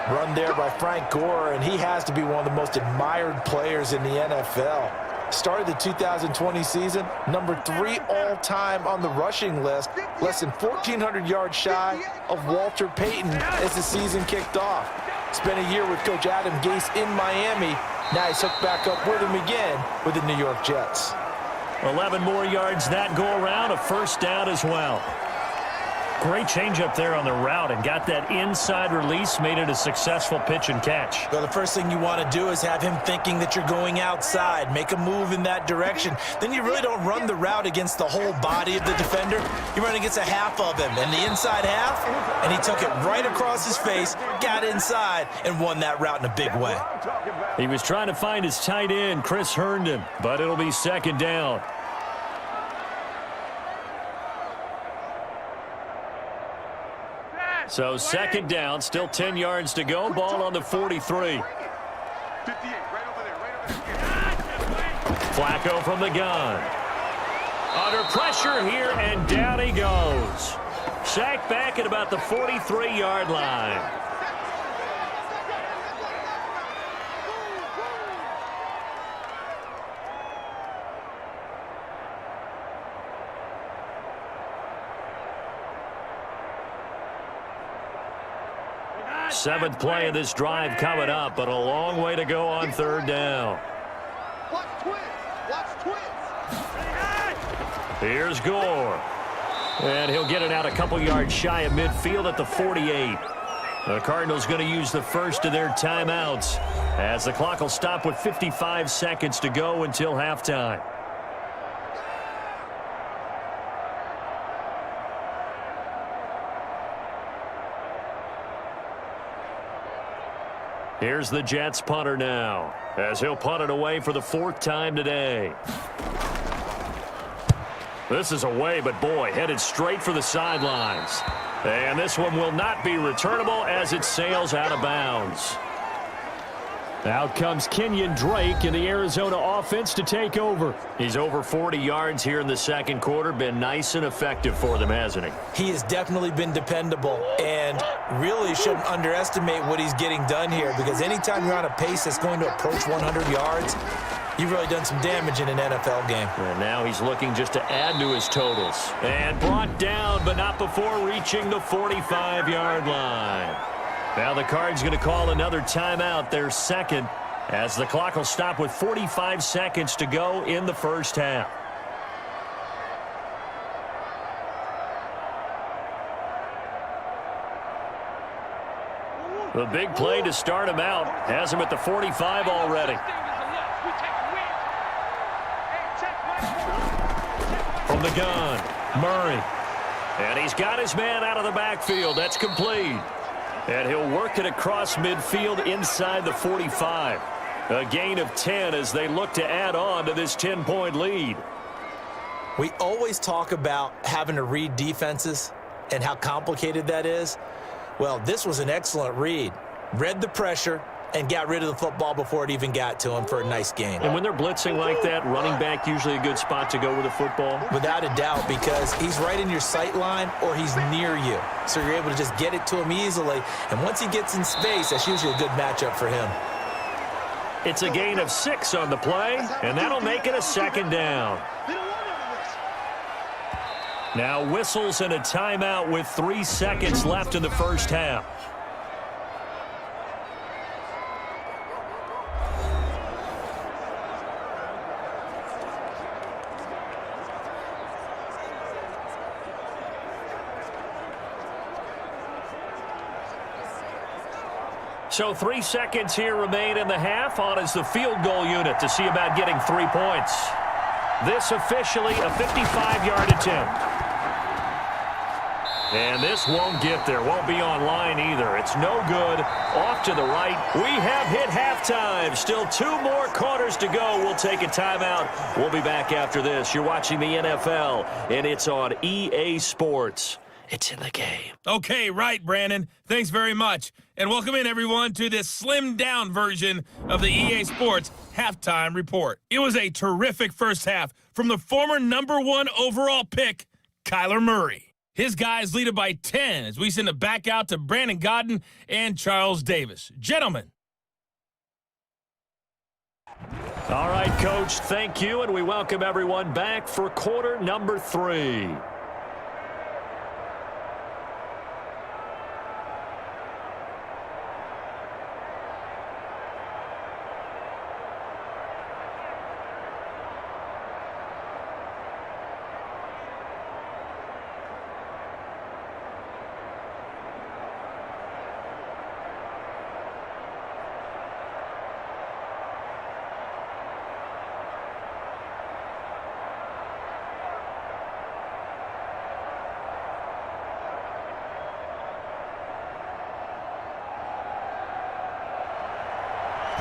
Run there by Frank Gore, and he has to be one of the most admired players in the NFL. Started the 2020 season, number 3 all-time on the rushing list, less than 1,400 yards shy of Walter Payton as the season kicked off. Spent a year with Coach Adam Gase in Miami. Now he's hooked back up with him again with the New York Jets. 11 more yards that go around, a first down as well. Great change up there on the route and got that inside release, made it a successful pitch and catch. Well, the first thing you want to do is have him thinking that you're going outside, make a move in that direction. Then you really don't run the route against the whole body of the defender. You run against a half of him, and the inside half, and he took it right across his face, got inside, and won that route in a big way. He was trying to find his tight end, Chris Herndon, but it'll be second down. So second down, still 10 yards to go. Ball on the 43. Flacco Flacco from the gun. Under pressure here, and down he goes. Sacked back at about the 43-yard line. Seventh play of this drive coming up, but a long way to go on third down. Watch twins. Watch twins. Here's Gore. And he'll get it out a couple yards shy of midfield at the 48. The Cardinals going to use the first of their timeouts as the clock will stop with 55 seconds to go until halftime. Here's the Jets punter now, as he'll punt it away for the fourth time today. This is away, but boy, headed straight for the sidelines. And this one will not be returnable as it sails out of bounds. Out comes Kenyon Drake in the Arizona offense to take over. He's over 40 yards here in the second quarter. Been nice and effective for them, hasn't he? He has definitely been dependable, and really shouldn't underestimate what he's getting done here, because anytime you're on a pace that's going to approach 100 yards, you've really done some damage in an NFL game. And now he's looking just to add to his totals. And brought down, but not before reaching the 45-yard line. Now the Cards going to call another timeout, their second, as the clock will stop with 45 seconds to go in the first half. The big play to start him out has him at the 45 already. From the gun, Murray. And he's got his man out of the backfield. That's complete. And he'll work it across midfield inside the 45. A gain of 10 as they look to add on to this 10-point lead. We always talk about having to read defenses and how complicated that is. Well, this was an excellent read. Read the pressure and got rid of the football before it even got to him for a nice gain. And when they're blitzing like that, running back usually a good spot to go with the football? Without a doubt, because he's right in your sight line or he's near you. So you're able to just get it to him easily. And once he gets in space, that's usually a good matchup for him. It's a gain of 6 on the play, and that'll make it a second down. Now whistles and a timeout with 3 seconds left in the first half. So 3 seconds here remain in the half. On is the field goal unit to see about getting 3 points. This officially a 55-yard attempt. And this won't get there. Won't be online either. It's no good. Off to the right. We have hit halftime. Still 2 more quarters to go. We'll take a timeout. We'll be back after this. You're watching the NFL, and it's on EA Sports. It's in the game. Okay, right, Brandon. Thanks very much. And welcome in, everyone, to this slimmed-down version of the EA Sports Halftime Report. It was a terrific first half from the former #1 overall pick, Kyler Murray. His guys lead it by 10 as we send it back out to Brandon Godden and Charles Davis. Gentlemen. All right, Coach, thank you, and we welcome everyone back for quarter number 3.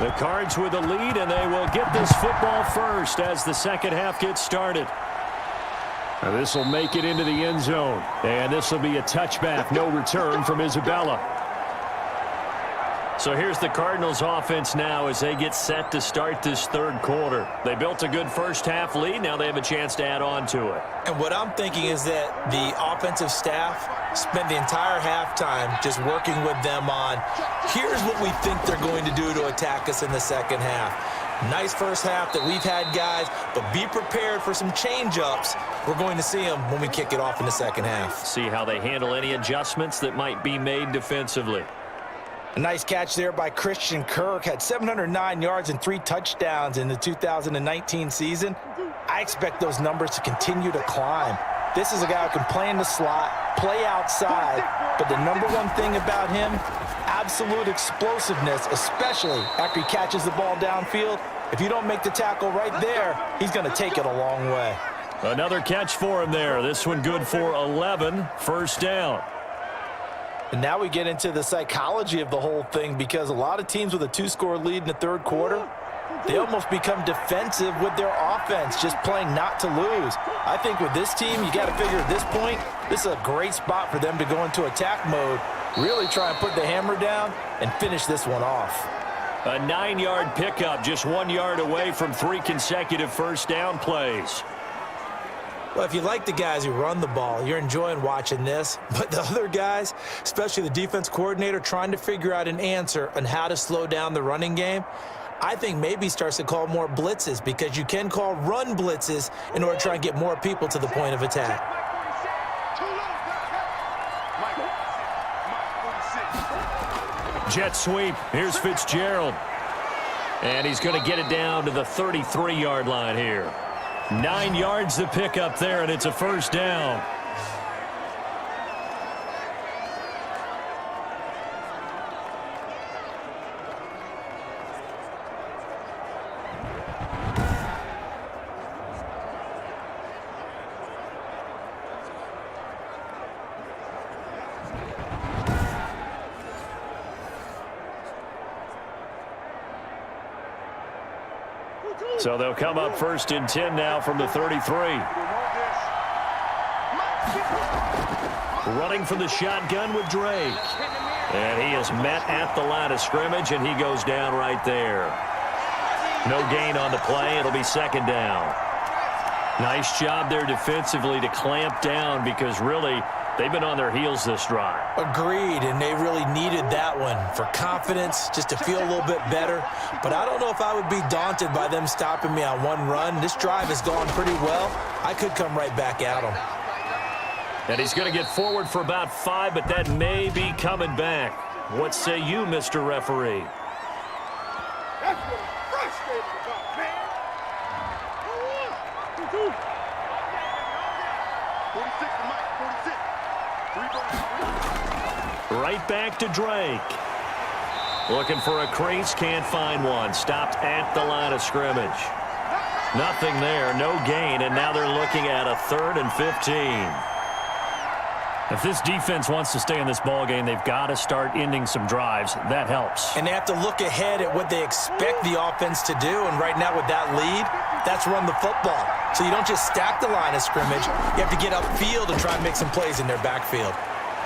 The Cards with the lead, and they will get this football first as the second half gets started. Now this will make it into the end zone, and this will be a touchback. No return from Isabella. So here's the Cardinals offense now as they get set to start this third quarter. They built a good first half lead. Now they have a chance to add on to it. And what I'm thinking is that the offensive staff spent the entire halftime just working with them on, here's what we think they're going to do to attack us in the second half. Nice first half that we've had, guys, but be prepared for some change-ups. We're going to see them when we kick it off in the second half. See how they handle any adjustments that might be made defensively. A nice catch there by Christian Kirk. Had 709 yards and 3 touchdowns in the 2019 season. I expect those numbers to continue to climb. This is a guy who can play in the slot, play outside, but the number one thing about him, absolute explosiveness, especially after he catches the ball downfield. If you don't make the tackle right there, he's going to take it a long way. Another catch for him there. This one good for 11, first down. And now we get into the psychology of the whole thing, because a lot of teams with a 2-score lead in the third quarter, they almost become defensive with their offense, just playing not to lose. I think with this team, you got to figure at this point, this is a great spot for them to go into attack mode, really try and put the hammer down and finish this one off. A 9-yard pickup, just 1 yard away from 3 consecutive first down plays. Well, if you like the guys who run the ball, you're enjoying watching this. But the other guys, especially the defense coordinator, trying to figure out an answer on how to slow down the running game, I think maybe starts to call more blitzes, because you can call run blitzes in order to try and get more people to the point of attack. Jet sweep. Here's Fitzgerald. And he's going to get it down to the 33-yard line here. 9 yards to pick up there, and it's a first down. So they'll come up first and 10 now from the 33. Running from the shotgun with Drake. And he is met at the line of scrimmage, and he goes down right there. No gain on the play. It'll be second down. Nice job there defensively to clamp down, because really they've been on their heels this drive. Agreed, and they really needed that one for confidence, just to feel a little bit better. But I don't know if I would be daunted by them stopping me on one run. This drive has gone pretty well. I could come right back at them. And he's going to get forward for about 5, but that may be coming back. What say you, Mr. Referee? That's what I'm frustrated about, man. 46 to Mike, 46. 3 balls. Right back to Drake. Looking for a crease, can't find one. Stopped at the line of scrimmage. Nothing there, no gain, and now they're looking at a 3rd and 15. If this defense wants to stay in this ballgame, they've got to start ending some drives. That helps. And they have to look ahead at what they expect the offense to do. And right now with that lead, that's run the football. So you don't just stack the line of scrimmage. You have to get upfield and try and make some plays in their backfield.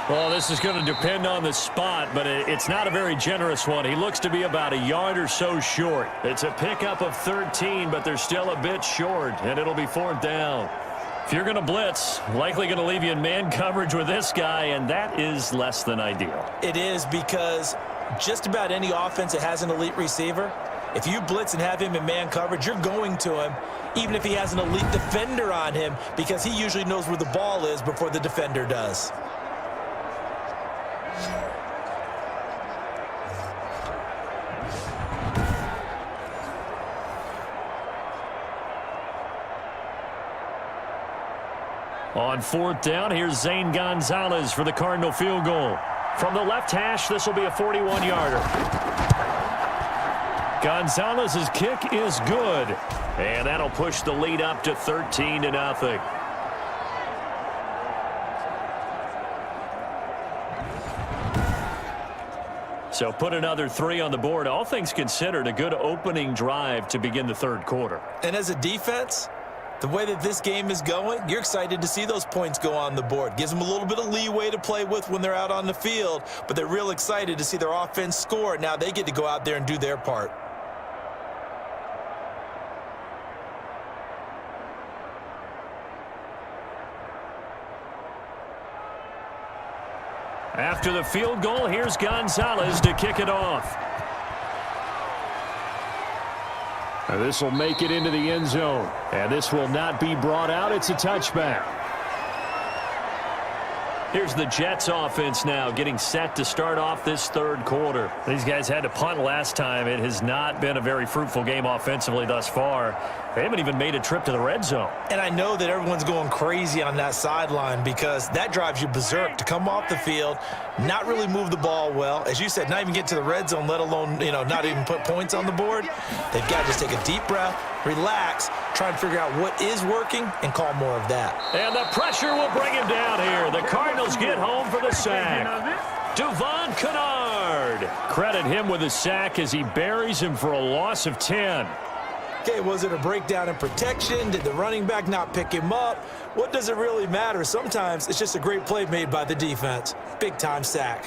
Well, this is going to depend on the spot, but it's not a very generous one. He looks to be about a yard or so short. It's a pickup of 13, but they're still a bit short, and it'll be 4th down. If you're going to blitz, likely going to leave you in man coverage with this guy, and that is less than ideal. It is, because just about any offense that has an elite receiver, if you blitz and have him in man coverage, you're going to him, even if he has an elite defender on him, because he usually knows where the ball is before the defender does. On 4th down, here's Zane Gonzalez for the Cardinal field goal. From the left hash, this will be a 41-yarder. Gonzalez's kick is good, and that'll push the lead up to 13-0. So put another 3 on the board. All things considered, a good opening drive to begin the third quarter. And as a defense, The way that this game is going, you're excited to see those points go on the board. Gives them a little bit of leeway to play with when they're out on the field, but they're real excited to see their offense score. Now they get to go out there and do their part. After the field goal, here's Gonzalez to kick it off. This will make it into the end zone, and this will not be brought out. It's a touchback. Here's the Jets offense now getting set to start off this third quarter. These guys had to punt last time. It has not been a very fruitful game offensively thus far. They haven't even made a trip to the red zone. And I know that everyone's going crazy on that sideline because that drives you berserk to come off the field, not really move the ball well. As you said, not even get to the red zone, let alone, not even put points on the board. They've got to just take a deep breath, relax, try and figure out what is working, and call more of that. And the pressure will bring him down here. The Cardinals get home for the sack. Devon Kennard. Credit him with a sack as he buries him for a loss of 10. Okay, was it a breakdown in protection? Did the running back not pick him up? What does it really matter? Sometimes it's just a great play made by the defense. Big-time sack.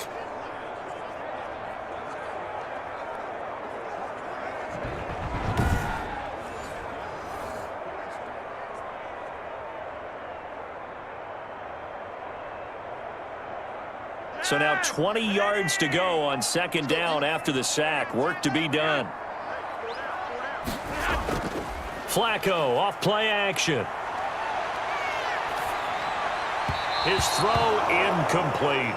So now 20 yards to go on second down after the sack. Work to be done. Flacco off play action. His throw incomplete.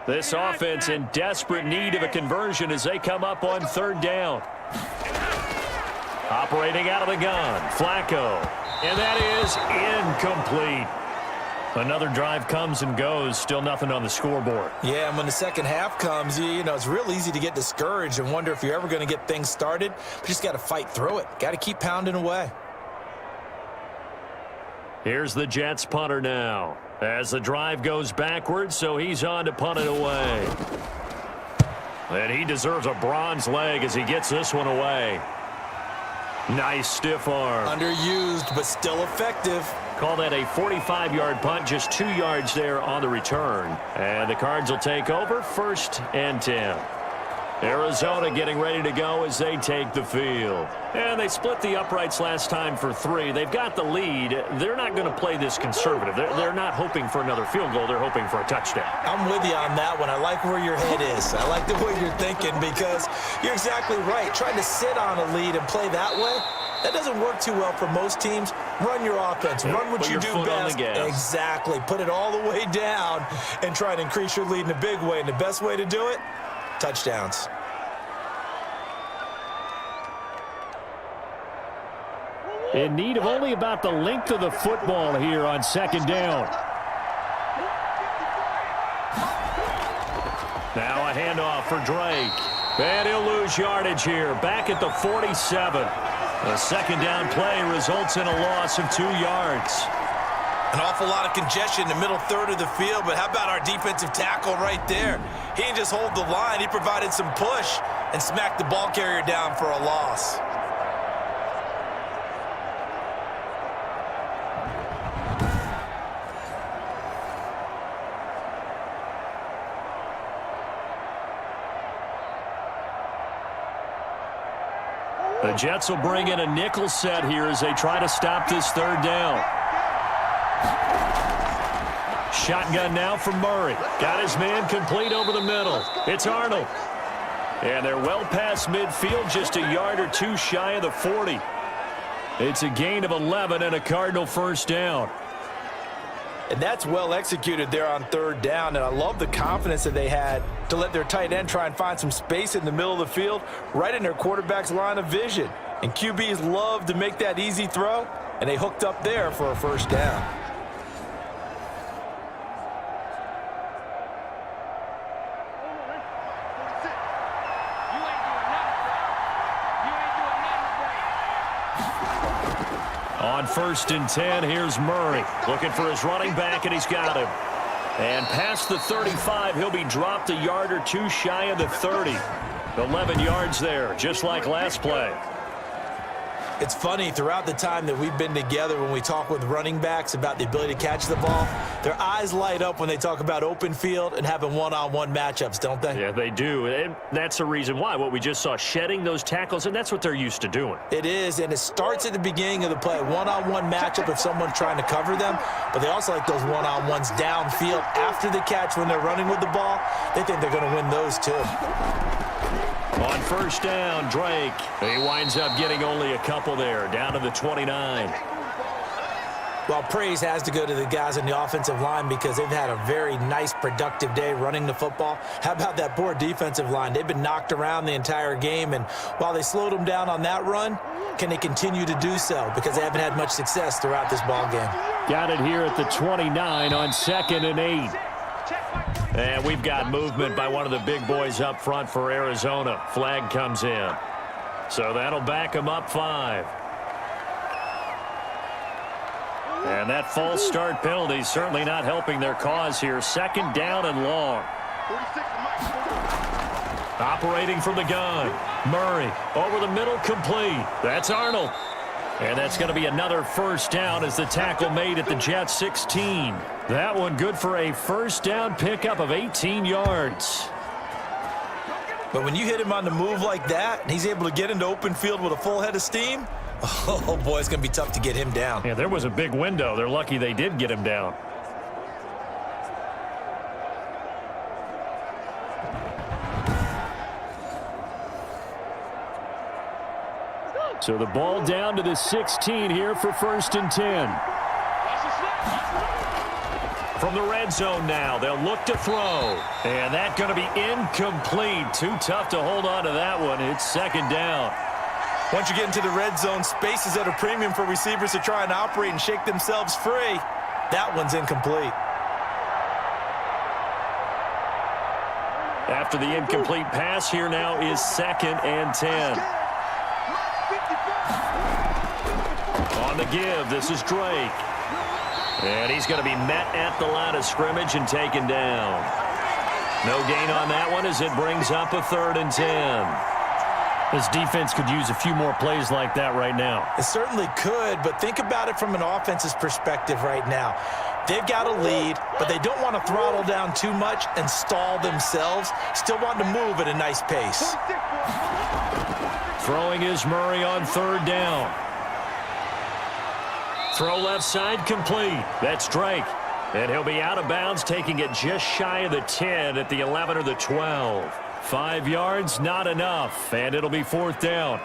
This offense in desperate need of a conversion as they come up on third down. Operating out of the gun, Flacco. And that is incomplete. Another drive comes and goes, still nothing on the scoreboard. Yeah, and when the second half comes, it's real easy to get discouraged and wonder if you're ever going to get things started. But you just got to fight through it. Got to keep pounding away. Here's the Jets punter now. As the drive goes backwards, so he's on to punt it away. And he deserves a bronze leg as he gets this one away. Nice stiff arm. Underused, but still effective. Call that a 45-yard punt, just 2 yards there on the return. And the Cards will take over, 1st and 10. Arizona getting ready to go as they take the field. And they split the uprights last time for 3. They've got the lead. They're not going to play this conservative. They're not hoping for another field goal. They're hoping for a touchdown. I'm with you on that one. I like where your head is. I like the way you're thinking because you're exactly right. Trying to sit on a lead and play that way, that doesn't work too well for most teams. Run your offense. Run what you do best. Exactly. Put it all the way down and try to increase your lead in a big way. And the best way to do it, touchdowns. In need of only about the length of the football here on second down. Now a handoff for Drake. And he'll lose yardage here. Back at the 47. A second down play results in a loss of 2 yards. An awful lot of congestion in the middle third of the field, but how about our defensive tackle right there? He didn't just hold the line. He provided some push and smacked the ball carrier down for a loss. The Jets will bring in a nickel set here as they try to stop this third down. Shotgun now from Murray. Got his man complete over the middle. It's Arnold. And they're well past midfield, just a yard or two shy of the 40. It's a gain of 11 and a Cardinal first down. And that's well executed there on third down. And I love the confidence that they had to let their tight end try and find some space in the middle of the field, right in their quarterback's line of vision. And QBs love to make that easy throw, and they hooked up there for a first down. On 1st and 10, here's Murray. Looking for his running back, and he's got him. And past the 35, he'll be dropped a yard or two shy of the 30. 11 yards there, just like last play. It's funny, throughout the time that we've been together, when we talk with running backs about the ability to catch the ball, their eyes light up when they talk about open field and having one-on-one matchups, don't they? Yeah, they do. And that's the reason why. What we just saw, shedding those tackles, and that's what they're used to doing. It is, and it starts at the beginning of the play. One-on-one matchup if someone's trying to cover them, but they also like those one-on-ones downfield after the catch when they're running with the ball. They think they're going to win those too. On 1st down, Drake. He winds up getting only a couple there, down to the 29. Well, praise has to go to the guys in the offensive line because they've had a very nice, productive day running the football. How about that poor defensive line? They've been knocked around the entire game, and while they slowed them down on that run, can they continue to do so? Because they haven't had much success throughout this ball game. Got it here at the 29 on 2nd and 8. And we've got movement by one of the big boys up front for Arizona. Flag comes in. So that'll back them up 5. And that false start penalty certainly not helping their cause here. 2nd down and long. Operating from the gun. Murray over the middle, complete. That's Arnold. And that's going to be another 1st down as the tackle made at the Jets 16. That one good for a 1st down pickup of 18 yards. But when you hit him on the move like that, and he's able to get into open field with a full head of steam, oh boy, it's going to be tough to get him down. Yeah, there was a big window. They're lucky they did get him down. So the ball down to the 16 here for 1st and 10. From the red zone now, they'll look to throw. And that's going to be incomplete. Too tough to hold on to that one. It's 2nd down. Once you get into the red zone, space is at a premium for receivers to try and operate and shake themselves free. That one's incomplete. After the incomplete pass, here now is 2nd and 10. On the give, this is Drake. And he's going to be met at the line of scrimmage and taken down. No gain on that one as it brings up a 3rd and 10. This defense could use a few more plays like that right now. It certainly could, but think about it from an offense's perspective right now. They've got a lead, but they don't want to throttle down too much and stall themselves. Still want to move at a nice pace. Throwing is Murray on 3rd down. Throw left side complete. That's Drake. And he'll be out of bounds, taking it just shy of the 10 at the 11 or the 12. 5 yards, not enough, and it'll be 4th down.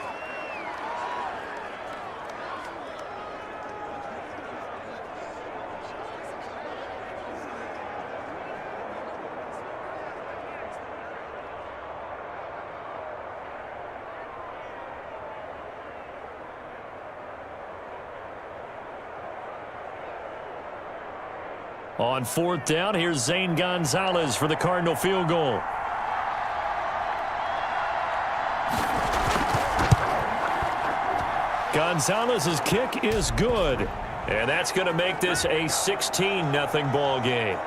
On 4th down, here's Zane Gonzalez for the Cardinal field goal. Gonzalez's kick is good, and that's going to make this a 16-0 ball game.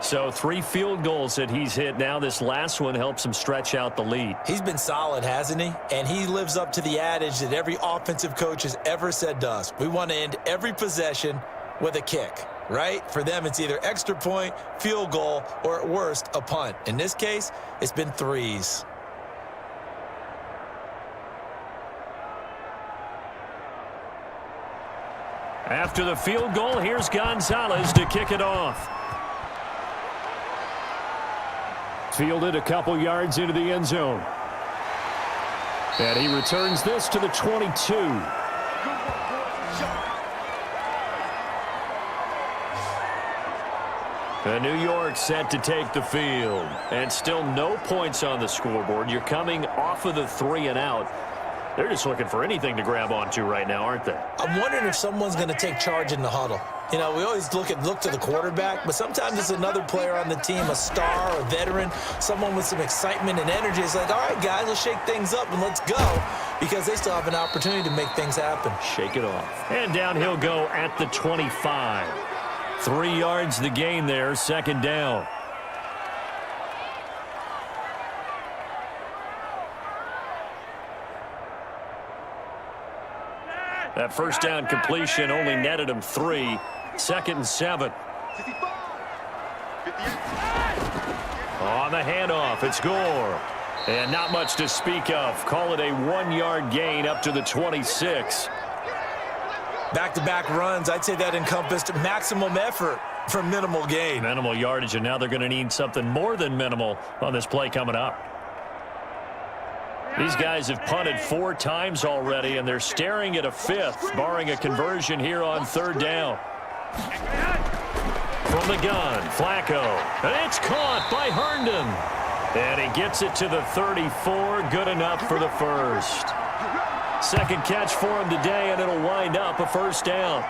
So 3 field goals that he's hit now. This last one helps him stretch out the lead. He's been solid, hasn't he? And he lives up to the adage that every offensive coach has ever said to us. We want to end every possession with a kick, right? For them, it's either extra point, field goal, or at worst, a punt. In this case, it's been 3s. After the field goal, here's Gonzalez to kick it off. Fielded a couple yards into the end zone. And he returns this to the 22. The New York set to take the field. And still no points on the scoreboard. You're coming off of the 3 and out. They're just looking for anything to grab onto right now, aren't they? I'm wondering if someone's going to take charge in the huddle. You know, we always look to the quarterback, but sometimes it's another player on the team, a star, a veteran, someone with some excitement and energy. It's like, all right, guys, let's shake things up and let's go, because they still have an opportunity to make things happen. Shake it off. And down he'll go at the 25. 3 yards the gain there, second down. That first down completion only netted him 3. 2nd and 7. On the handoff, it's Gore. And not much to speak of. Call it a 1-yard gain up to the 26. Back-to-back runs, I'd say that encompassed maximum effort for minimal gain. Minimal yardage, and now they're going to need something more than minimal on this play coming up. These guys have punted 4 times already, and they're staring at a 5th, barring a conversion here on 3rd down. From the gun, Flacco. And it's caught by Herndon. And he gets it to the 34, good enough for the first. Second catch for him today, and it'll wind up a first down.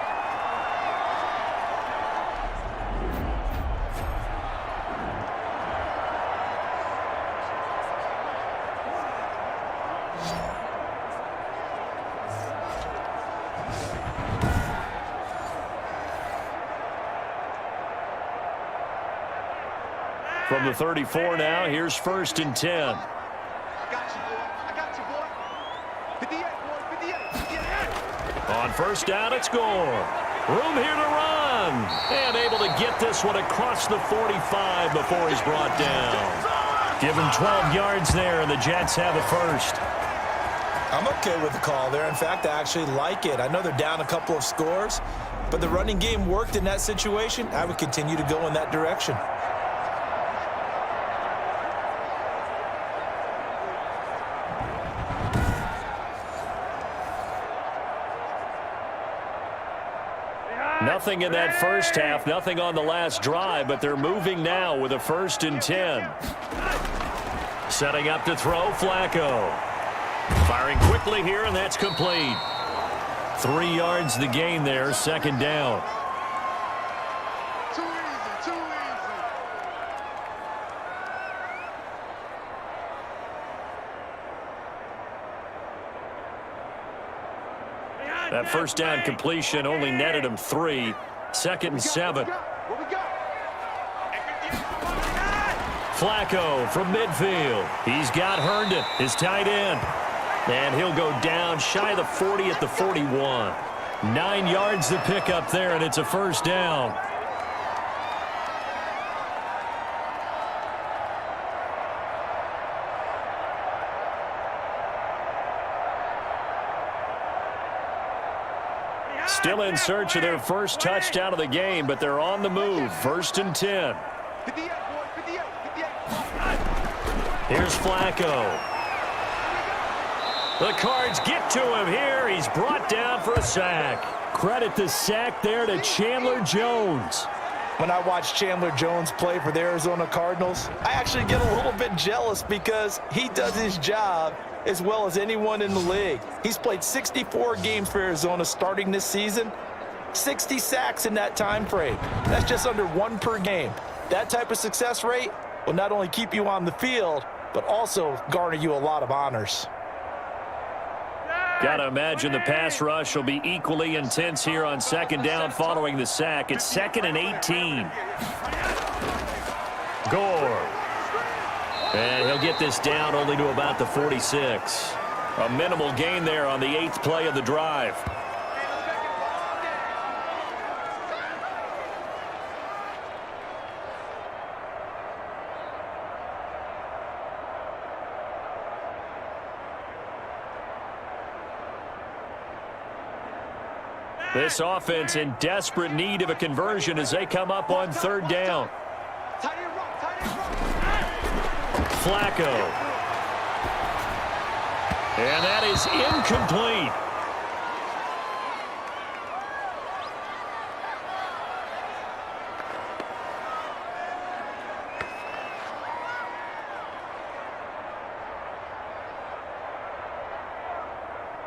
From the 34 now, here's 1st and 10. I got you, boy. I got you, boy. 58, boy. 58. On first down, it's Gore. Room here to run. And able to get this one across the 45 before he's brought down. Give him 12 yards there, and the Jets have a first. I'm okay with the call there. In fact, I actually like it. I know they're down a couple of scores, but the running game worked in that situation. I would continue to go in that direction. Nothing in that first half, nothing on the last drive, but they're moving now with a 1st and 10. Setting up to throw, Flacco. Firing quickly here, and that's complete. 3 yards the gain there, 2nd down. Too easy, too easy. That first down completion only netted him 3. 2nd and 7. What we got? Flacco from midfield. He's got Herndon, his tight end. And he'll go down shy of the 40 at the 41. 9 yards to pick up there, and it's a first down. Still in search of their first touchdown of the game, but they're on the move. 1st and 10. 58, boy. 58, 58. Here's Flacco. The Cards get to him here. He's brought down for a sack. Credit the sack there to Chandler Jones. When I watch Chandler Jones play for the Arizona Cardinals, I actually get a little bit jealous because he does his job as well as anyone in the league. He's played 64 games for Arizona starting this season, 60 sacks in that time frame. That's just under 1 per game. That type of success rate will not only keep you on the field, but also garner you a lot of honors. Got to imagine the pass rush will be equally intense here on 2nd down following the sack. It's 2nd and 18. Gore. And he'll get this down only to about the 46. A minimal gain there on the 8th play of the drive. This offense in desperate need of a conversion as they come up on 3rd down. Flacco. And that is incomplete.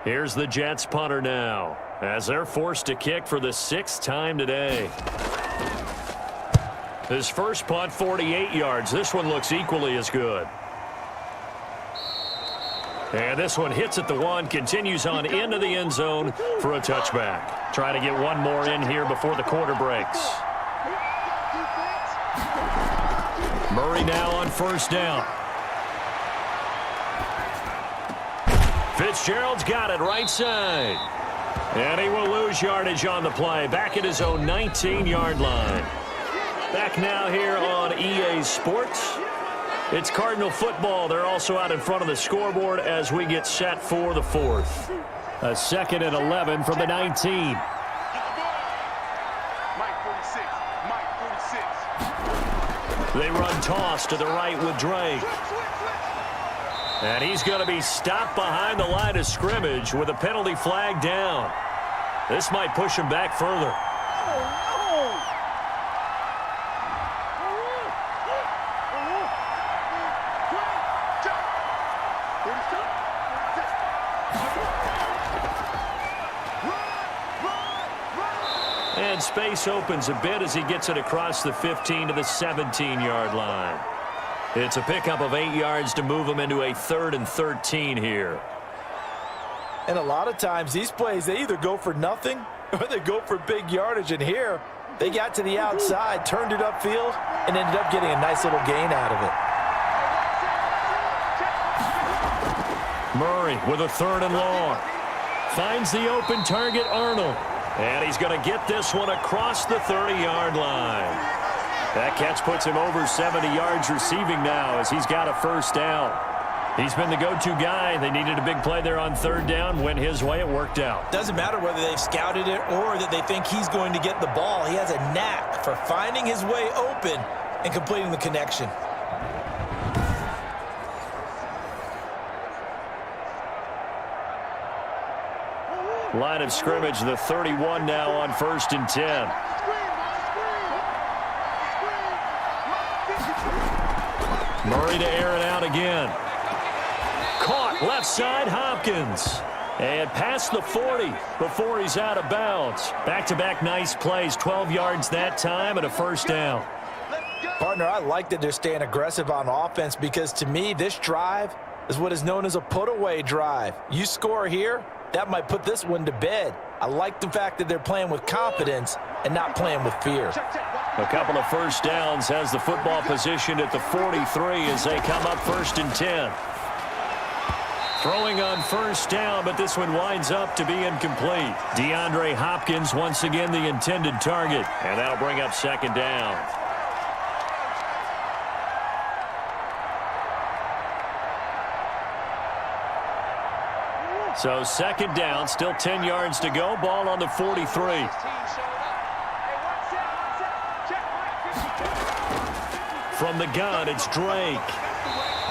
Here's the Jets punter now. as they're forced to kick for the 6th time today. His first punt, 48 yards. This one looks equally as good. And this one hits at the 1, continues on into the end zone for a touchback. Trying to get one more in here before the quarter breaks. Murray now on first down. Fitzgerald's got it right side. And he will lose yardage on the play. Back at his own 19-yard line. Back now here on EA Sports. It's Cardinal football. They're also out in front of the scoreboard as we get set for the 4th. A 2nd and 11 from the 19. They run toss to the right with Drake. And he's going to be stopped behind the line of scrimmage with a penalty flag down. This might push him back further. And space opens a bit as he gets it across the 15 to the 17-yard line. It's a pickup of 8 yards to move him into a 3rd and 13 here. And a lot of times these plays, they either go for nothing or they go for big yardage. And here, they got to the outside, turned it upfield, and ended up getting a nice little gain out of it. Murray with a 3rd and long. Finds the open target, Arnold. And he's going to get this one across the 30-yard line. That catch puts him over 70 yards receiving now as he's got a first down. He's been the go-to guy. They needed a big play there on 3rd down. Went his way. It worked out. Doesn't matter whether they've scouted it or that they think he's going to get the ball. He has a knack for finding his way open and completing the connection. Line of scrimmage, the 31 now on 1st and 10. Murray to air it out again. Caught left side, Hopkins. And past the 40 before he's out of bounds. Back-to-back nice plays, 12 yards that time and a first down. Partner, I like that they're staying aggressive on offense because to me, this drive is what is known as a put-away drive. You score here, that might put this one to bed. I like the fact that they're playing with confidence and not playing with fear. A couple of first downs has the football positioned at the 43 as they come up 1st and 10. Throwing on first down, but this one winds up to be incomplete. DeAndre Hopkins once again the intended target, and that'll bring up 2nd down. So 2nd down, still 10 yards to go. Ball on the 43. From the gun, it's Drake.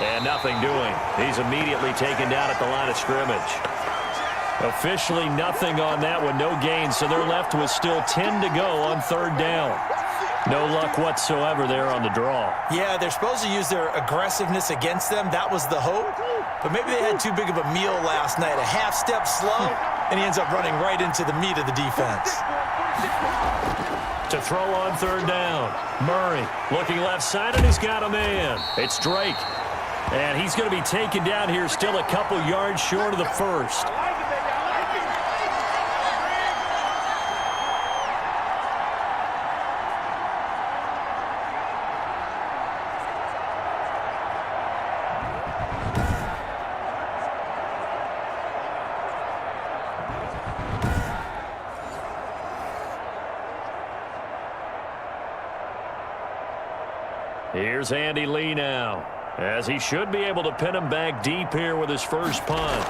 And nothing doing. He's immediately taken down at the line of scrimmage. Officially nothing on that one, no gain. So they're left with still 10 to go on 3rd down. No luck whatsoever there on the draw. Yeah, they're supposed to use their aggressiveness against them. That was the hope. But maybe they had too big of a meal last night. A half step slow, and he ends up running right into the meat of the defense. To throw on 3rd down. Murray looking left side, and he's got a man. It's Drake. And he's going to be taken down here still a couple yards short of the first. Here's Andy Lee now, as he should be able to pin him back deep here with his first punt.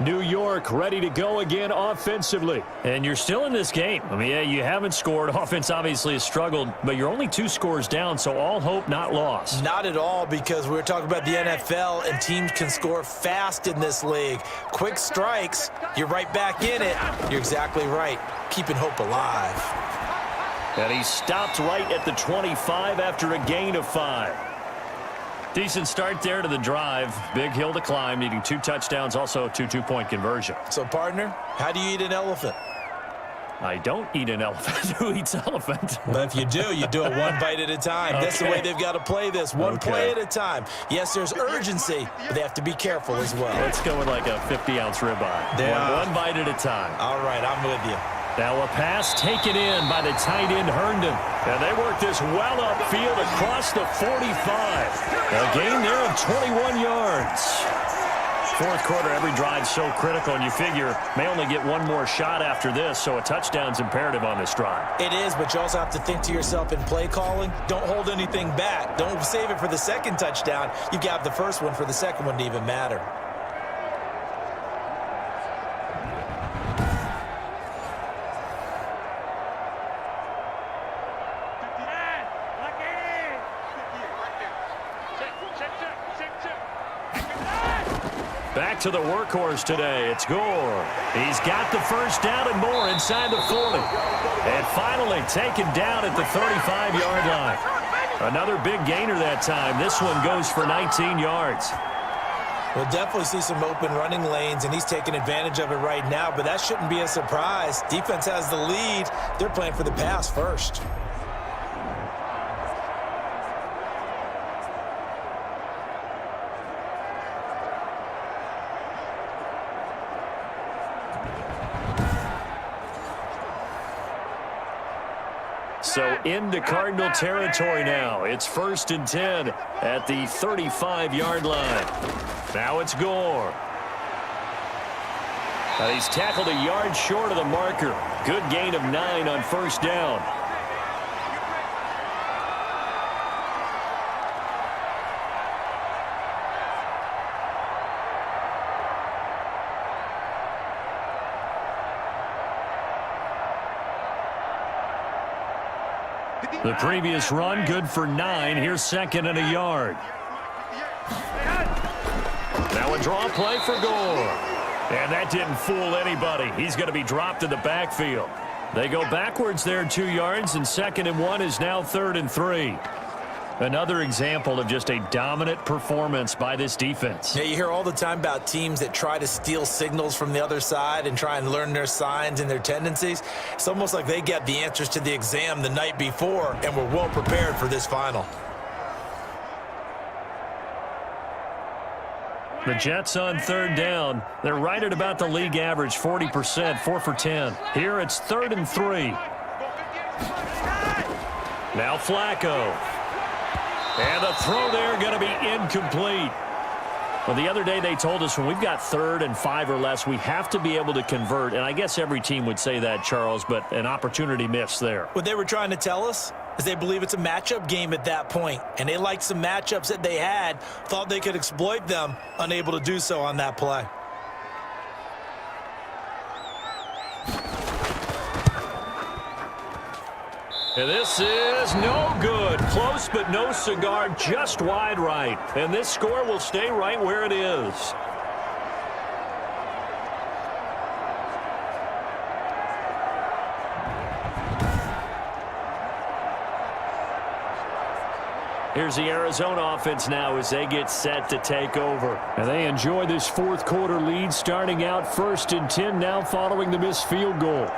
New York ready to go again offensively. And you're still in this game. I mean, yeah, you haven't scored. Offense obviously has struggled, but you're only 2 scores down, so all hope not lost. Not at all, because we're talking about the NFL, and teams can score fast in this league. Quick strikes, you're right back in it. You're exactly right. Keeping hope alive. And he stopped right at the 25 after a gain of 5. Decent start there to the drive. Big hill to climb, needing 2 touchdowns, also a 2 two-point conversion. So, partner, how do you eat an elephant? I don't eat an elephant. Who eats elephant? But if you do it one bite at a time. Okay. That's the way they've got to play this, one play at a time. Yes, there's urgency, but they have to be careful as well. Let's go with like a 50-ounce ribeye. One bite at a time. All right, I'm with you. Now a pass taken in by the tight end Herndon. And they work this well upfield across the 45. A gain there of 21 yards. Fourth quarter, every drive so critical, and you figure may only get one more shot after this, so a touchdown's imperative on this drive. It is, but you also have to think to yourself in play calling, don't hold anything back. Don't save it for the second touchdown. You've got the first one for the second one to even matter. Back to the workhorse today. It's Gore. He's got the first down and more inside the 40. And finally taken down at the 35-yard line. Another big gainer that time. This one goes for 19 yards. We'll definitely see some open running lanes, and he's taking advantage of it right now, but that shouldn't be a surprise. Defense has the lead. They're playing for the pass first. So into Cardinal territory now. It's 1st and 10 at the 35-yard line. Now it's Gore. He's tackled a yard short of the marker. Good gain of 9 on first down. The previous run, good for 9. Here's 2nd and a yard. Now a draw play for Gore. And that didn't fool anybody. He's going to be dropped in the backfield. They go backwards there 2 yards, and 2nd and 1 is now 3rd and 3. Another example of just a dominant performance by this defense. Yeah, you hear all the time about teams that try to steal signals from the other side and try and learn their signs and their tendencies. It's almost like they get the answers to the exam the night before and were well prepared for this final. The Jets on 3rd down. They're right at about the league average, 40%, 4 for 10. Here it's 3rd and 3. Now Flacco. And the throw there going to be incomplete. Well, the other day they told us when we've got 3rd and 5 or less, we have to be able to convert. And I guess every team would say that, Charles, but an opportunity missed there. What they were trying to tell us is they believe it's a matchup game at that point. And they liked some matchups that they had, thought they could exploit them, unable to do so on that play. And this is no good. Close but no cigar, just wide right. And this score will stay right where it is. Here's the Arizona offense now as they get set to take over. And they enjoy this fourth quarter lead, starting out 1st and 10 now following the missed field goal.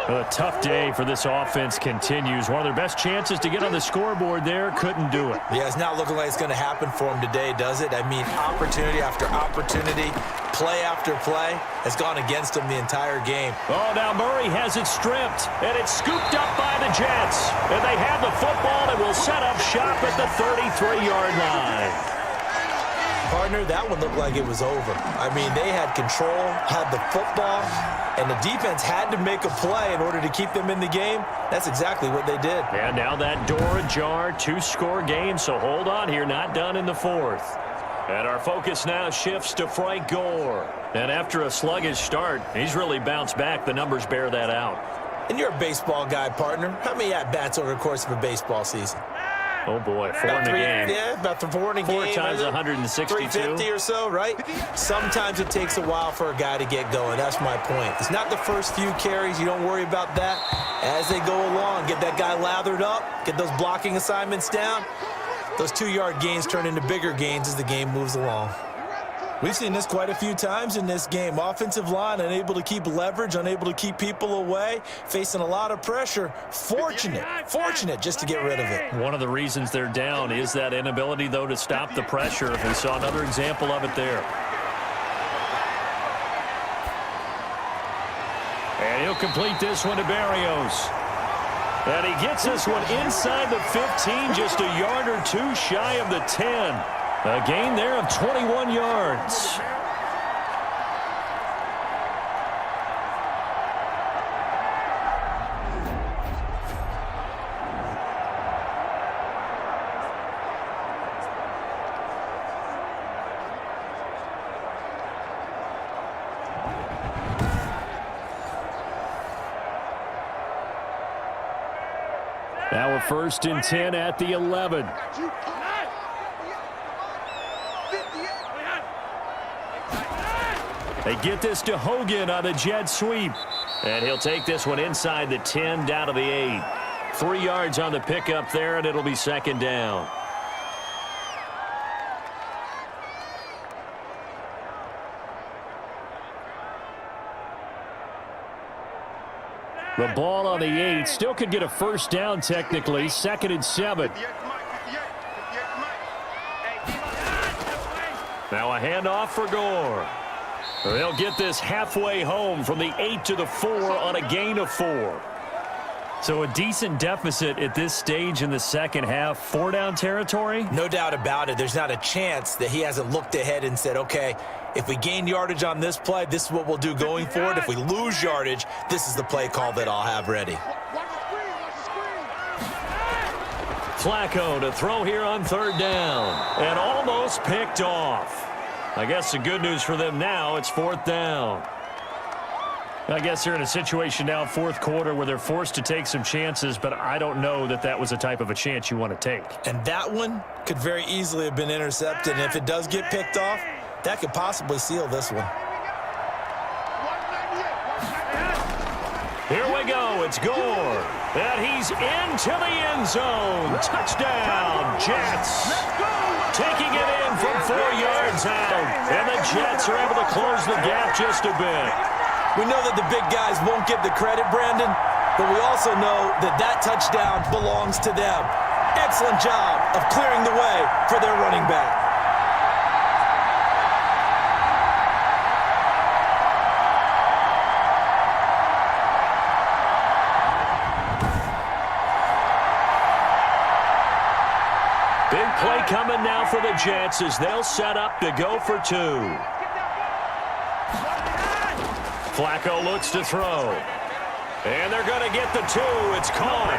A tough day for this offense continues. One of their best chances to get on the scoreboard there, couldn't do it. Yeah, it's not looking like it's going to happen for them today, does it? I mean, opportunity after opportunity, play after play has gone against them the entire game. Oh, now Murray has it stripped, and it's scooped up by the Jets. And they have the football and will set up shop at the 33-yard line. Partner, that one looked like it was over. I mean, they had control, had the football, and the defense had to make a play in order to keep them in the game. That's exactly what they did. And now that door ajar, 2-score game, so hold on here, not done in the 4th. And our focus now shifts to Frank Gore. And after a sluggish start, he's really bounced back. The numbers bear that out. And you're a baseball guy, partner. How many at-bats over the course of a baseball season? Oh, boy, four in the game. Yeah, about 4 in a game. 4 times 162. 350 or so, right? Sometimes it takes a while for a guy to get going. That's my point. It's not the first few carries. You don't worry about that. As they go along, get that guy lathered up, get those blocking assignments down. Those 2-yard gains turn into bigger gains as the game moves along. We've seen this quite a few times in this game. Offensive line unable to keep leverage, unable to keep people away, facing a lot of pressure. Fortunate just to get rid of it. One of the reasons they're down is that inability, though, to stop the pressure. We saw another example of it there. And he'll complete this one to Barrios. And he gets this one inside the 15, just a yard or two shy of the 10. A gain there of 21 yards. Now a 1st and 10 at the 11. They get this to Hogan on the jet sweep. And he'll take this one inside the 10 down to the 8. 3 yards on the pickup there, and it'll be 2nd down. The ball on the 8. Still could get a 1st down technically. 2nd and 7. Now a handoff for Gore. They'll get this halfway home from the 8 to the 4 on a gain of 4. So a decent deficit at this stage in the second half. 4-down territory? No doubt about it. There's not a chance that he hasn't looked ahead and said, okay, if we gain yardage on this play, this is what we'll do going forward. If we lose yardage, this is the play call that I'll have ready. Flacco to throw here on 3rd down. And almost picked off. I guess the good news for them now, it's 4th down. I guess they're in a situation now, 4th quarter, where they're forced to take some chances, but I don't know that that was the type of a chance you want to take. And that one could very easily have been intercepted. And if it does get picked off, that could possibly seal this one. Here we go. It's Gore. And he's into the end zone. Touchdown, Jets. Taking it in from 4 yards out. And the Jets are able to close the gap just a bit. We know that the big guys won't get the credit, Brandon, but we also know that that touchdown belongs to them. Excellent job of clearing the way for their running back. Big play coming now for the Jets as they'll set up to go for 2. Flacco looks to throw. And they're going to get the 2. It's caught.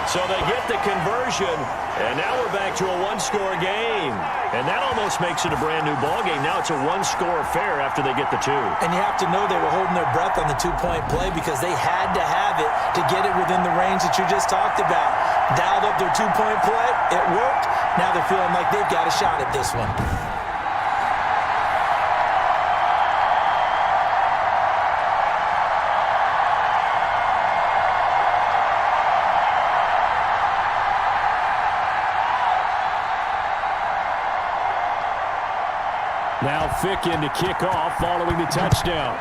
So they get the conversion. And now we're back to a 1-score game. And that almost makes it a brand-new ball game. Now it's a 1-score affair after they get the 2. And you have to know they were holding their breath on the 2-point play because they had to have it to get it within the range that you just talked about. Dialed up their 2-point play. It worked. Now they're feeling like they've got a shot at this one. Now Ficken to kick off following the touchdown.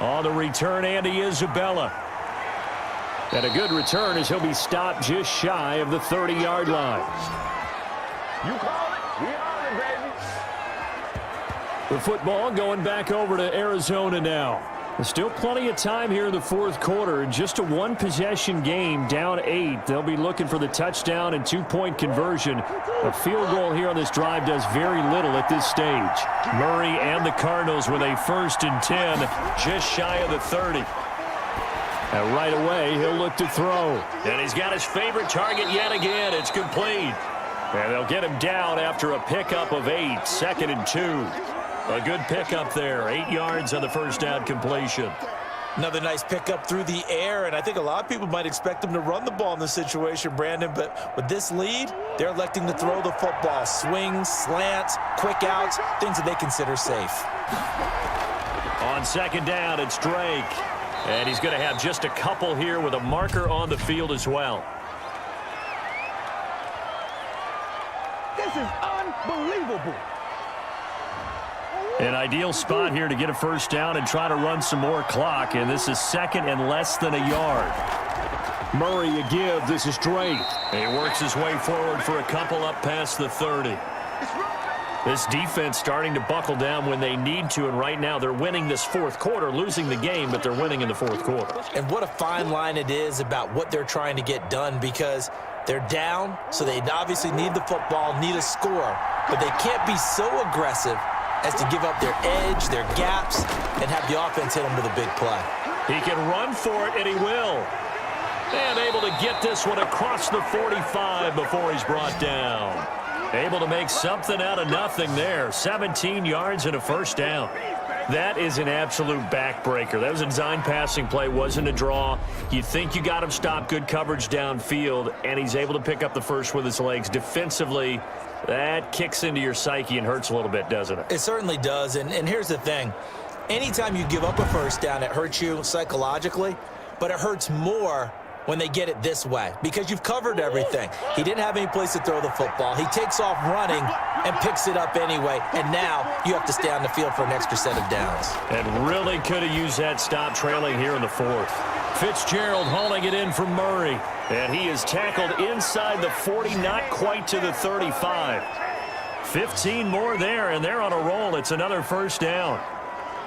On the return, Andy Isabella. And a good return as he'll be stopped just shy of the 30-yard line. You call it, we on it, baby. The football going back over to Arizona now. There's still plenty of time here in the 4th quarter. Just a 1-possession game, down 8. They'll be looking for the touchdown and 2-point conversion. A field goal here on this drive does very little at this stage. Murray and the Cardinals with a 1st and 10, just shy of the 30. And right away, he'll look to throw. And he's got his favorite target yet again. It's complete. And they'll get him down after a pickup of 8, 2nd and 2. A good pickup there, 8 yards on the 1st down completion. Another nice pickup through the air, and I think a lot of people might expect them to run the ball in this situation, Brandon, but with this lead, they're electing to throw the football. Swings, slants, quick outs, things that they consider safe. On second down, it's Drake. And he's going to have just a couple here with a marker on the field as well. This is unbelievable. An ideal spot here to get a first down and try to run some more clock, and this is second and less than a yard. Murray a give. This is Drake. He works his way forward for a couple up past the 30. This defense starting to buckle down when they need to, and right now they're winning this fourth quarter, losing the game, but they're winning in the fourth quarter. And what a fine line it is about what they're trying to get done, because they're down, so they obviously need the football, need a score, but they can't be so aggressive as to give up their edge, their gaps, and have the offense hit them with a big play. He can run for it, and he will. And able to get this one across the 45 before he's brought down. Able to make something out of nothing there. 17 yards and a first down. That is an absolute backbreaker. That was a design passing play, wasn't a draw. You think you got him stopped, good coverage downfield, and he's able to pick up the first with his legs. Defensively, that kicks into your psyche and hurts a little bit, doesn't it? It certainly does, and here's the thing. Anytime you give up a first down, it hurts you psychologically, but it hurts more when they get it this way, because you've covered everything. He didn't have any place to throw the football. He takes off running and picks it up anyway, and now you have to stay on the field for an extra set of downs. And really could have used that stop trailing here in the fourth. Fitzgerald hauling it in from Murray, and he is tackled inside the 40, not quite to the 35. 15 more there, and they're on a roll. It's another first down.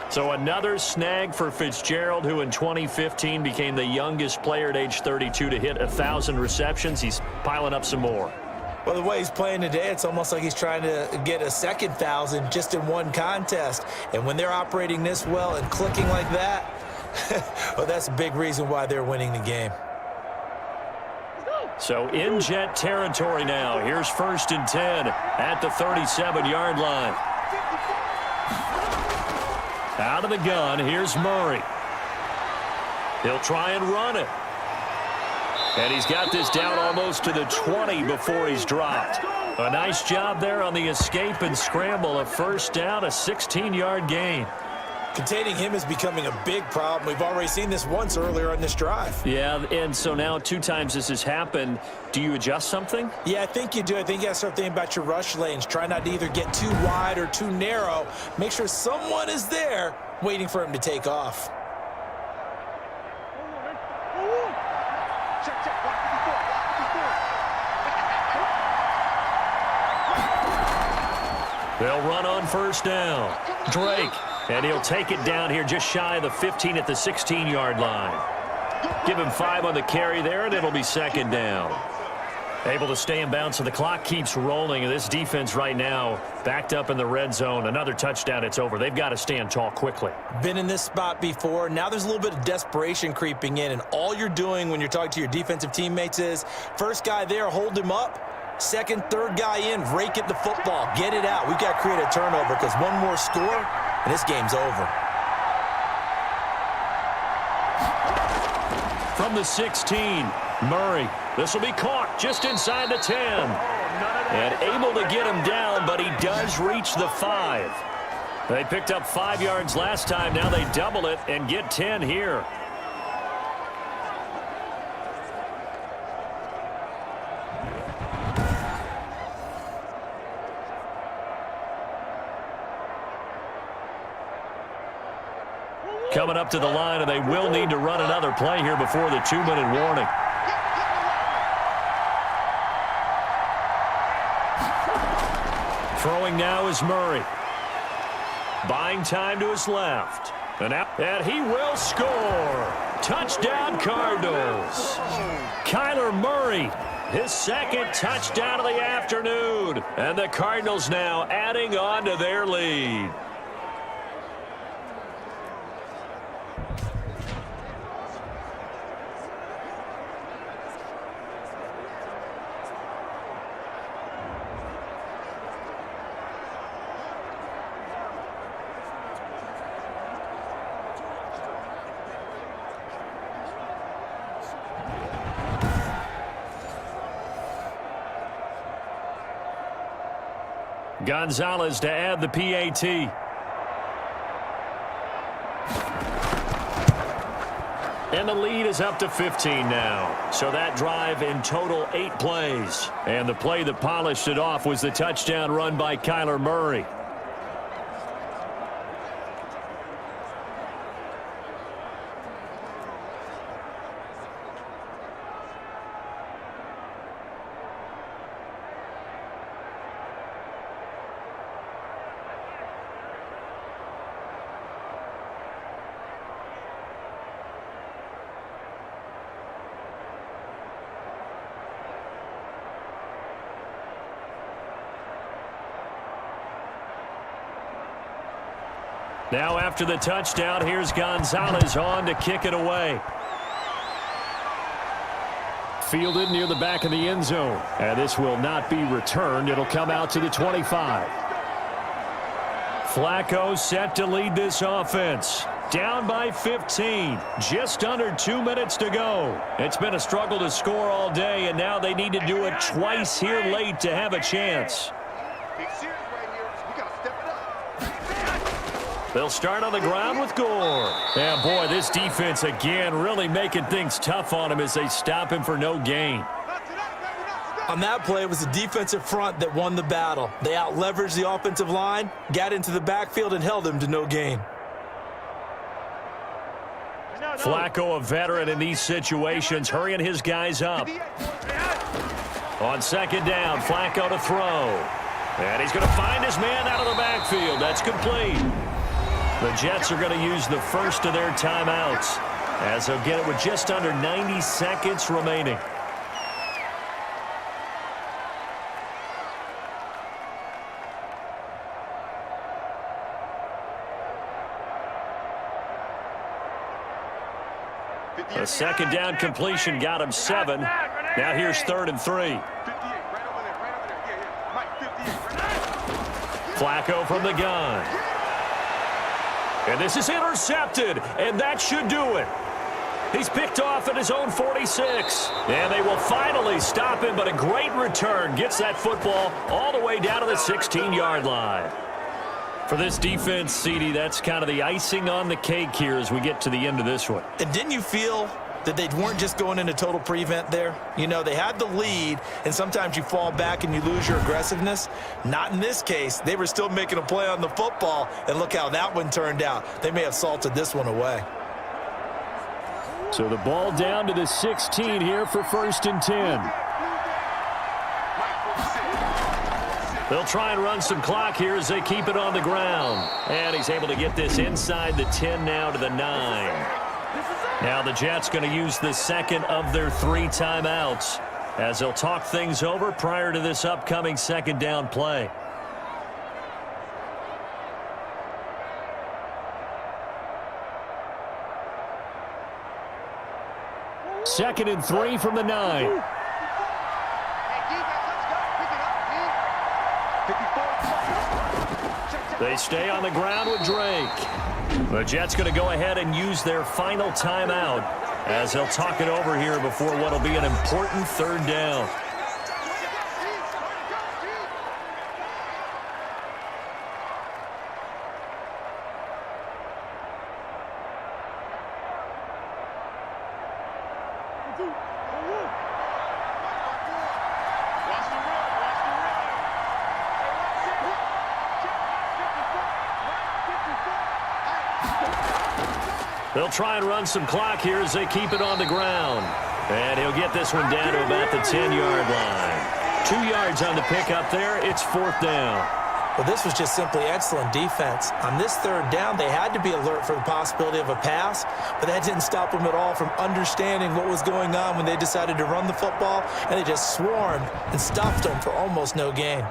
So another snag for Fitzgerald, who in 2015 became the youngest player at age 32 to hit 1,000 receptions. He's piling up some more. Well, the way he's playing today, it's almost like he's trying to get a second 1,000 just in one contest. And when they're operating this well and clicking like that, well, that's a big reason why they're winning the game. So in Jet territory now. Here's 1st and 10 at the 37-yard line. Out of the gun, here's Murray. He'll try and run it. And he's got this down almost to the 20 before he's dropped. A nice job there on the escape and scramble. A first down, a 16-yard gain. Containing him is becoming a big problem. We've already seen this once earlier on this drive. Yeah, and so now 2 times this has happened. Do you adjust something? Yeah, I think you do. I think you got to start thinking about your rush lanes. Try not to either get too wide or too narrow. Make sure someone is there waiting for him to take off. They'll run on first down. Drake. And he'll take it down here just shy of the 15 at the 16-yard line. Give him 5 on the carry there, and it'll be second down. Able to stay in bounds, so the clock keeps rolling. And this defense right now backed up in the red zone. Another touchdown, it's over. They've got to stand tall quickly. Been in this spot before. Now there's a little bit of desperation creeping in, and all you're doing when you're talking to your defensive teammates is first guy there, hold him up. Second, third guy in, rake at the football. Get it out. We've got to create a turnover because one more score, and this game's over. From the 16, Murray. This will be caught just inside the 10. And able to get him down, but he does reach the 5. They picked up 5 yards last time. Now they double it and get 10 here. Coming up to the line, and they will need to run another play here before the 2-minute warning. Throwing now is Murray. Buying time to his left. And he will score. Touchdown, Cardinals. Kyler Murray, his second touchdown of the afternoon. And the Cardinals now adding on to their lead. Gonzalez to add the PAT. And the lead is up to 15 now. So that drive in total 8 plays. And the play that polished it off was the touchdown run by Kyler Murray. Now after the touchdown, here's Gonzalez on to kick it away. Fielded near the back of the end zone. And this will not be returned. It'll come out to the 25. Flacco set to lead this offense. Down by 15. Just under 2 minutes to go. It's been a struggle to score all day, and now they need to do it twice here late to have a chance. They'll start on the ground with Gore. Yeah, boy, this defense again really making things tough on him as they stop him for no gain. On that play, it was the defensive front that won the battle. They out-leveraged the offensive line, got into the backfield, and held him to no gain. Flacco, a veteran in these situations, hurrying his guys up. On second down, Flacco to throw. And he's going to find his man out of the backfield. That's complete. The Jets are going to use the first of their timeouts as they'll get it with just under 90 seconds remaining. A second down completion got him 7. Now here's 3rd and 3. Flacco from the gun. And this is intercepted, and that should do it. He's picked off at his own 46. And they will finally stop him, but a great return gets that football all the way down to the 16-yard line. For this defense, CD, that's kind of the icing on the cake here as we get to the end of this one. And didn't you feel that they weren't just going into total prevent there? You know, they had the lead, and sometimes you fall back and you lose your aggressiveness. Not in this case. They were still making a play on the football, and look how that one turned out. They may have salted this one away. So the ball down to the 16 here for 1st and 10. They'll try and run some clock here as they keep it on the ground. And he's able to get this inside the 10 now to the 9. Now the Jets going to use the second of their 3 timeouts as they'll talk things over prior to this upcoming second down play. Second and 3 from the 9. They stay on the ground with Drake. The Jets going to go ahead and use their final timeout as they'll talk it over here before what will be an important 3rd down. They'll try and run some clock here as they keep it on the ground. And he'll get this one down to about the 10-yard line. 2 yards on the pickup there. It's 4th down. Well, this was just simply excellent defense. On this 3rd down, they had to be alert for the possibility of a pass, but that didn't stop them at all from understanding what was going on when they decided to run the football, and they just swarmed and stuffed them for almost no gain.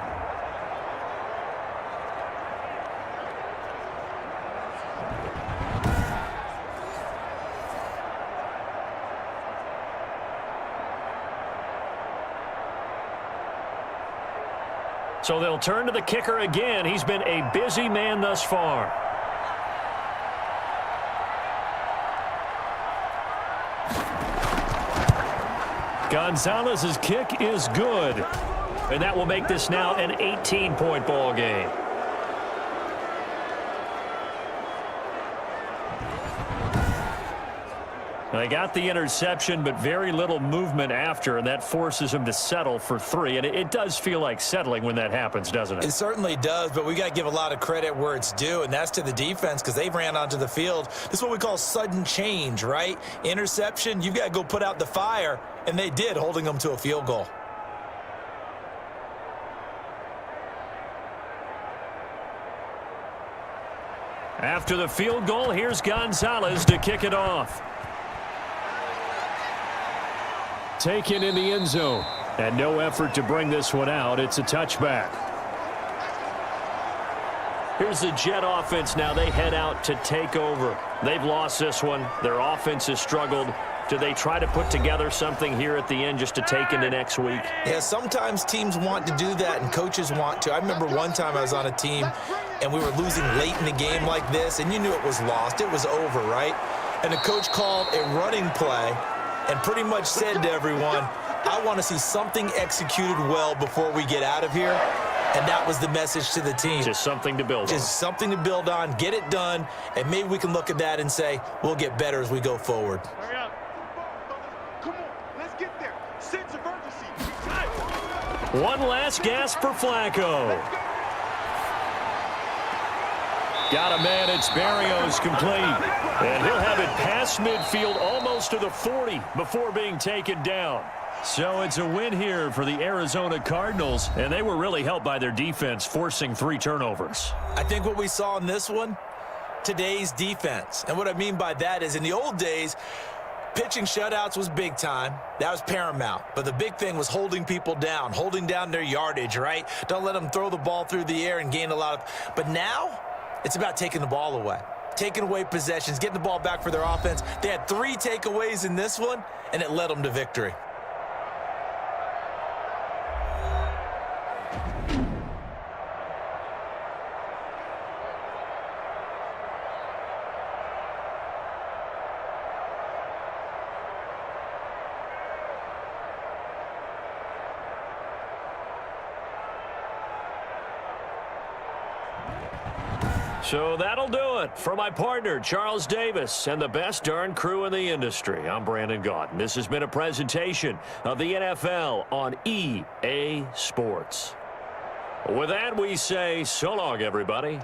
So they'll turn to the kicker again. He's been a busy man thus far. Gonzalez's kick is good. And that will make this now an 18-point ball game. They got the interception, but very little movement after, and that forces him to settle for 3. And it does feel like settling when that happens, doesn't it? It certainly does, but we got to give a lot of credit where it's due, and that's to the defense because they ran onto the field. This is what we call sudden change, right? Interception, you've got to go put out the fire, and they did, holding them to a field goal. After the field goal, here's Gonzalez to kick it off. Taken in the end zone. And no effort to bring this one out. It's a touchback. Here's the Jet offense now. They head out to take over. They've lost this one. Their offense has struggled. Do they try to put together something here at the end just to take into next week? Yeah, sometimes teams want to do that and coaches want to. I remember one time I was on a team and we were losing late in the game like this, and you knew it was lost. It was over, right? And the coach called a running play and pretty much said to everyone, I want to see something executed well before we get out of here. And that was the message to the team. Just something to build on. Just something to build on, get it done, and maybe we can look at that and say, we'll get better as we go forward. Hurry up. Come on, let's get there. Sense of urgency. One last gasp for Flacco. Got a man, it's Barrios complete. And he'll have it past midfield almost to the 40 before being taken down. So it's a win here for the Arizona Cardinals, and they were really helped by their defense, forcing 3 turnovers. I think what we saw in this one, today's defense. And what I mean by that is in the old days, pitching shutouts was big time. That was paramount. But the big thing was holding people down, holding down their yardage, right? Don't let them throw the ball through the air and gain a lot of... But now, it's about taking the ball away. Taking away possessions, getting the ball back for their offense. They had 3 takeaways in this one, and it led them to victory. So that'll do it. For my partner, Charles Davis, and the best darn crew in the industry, I'm Brandon Gaudin. This has been a presentation of the NFL on EA Sports. With that, we say so long, everybody.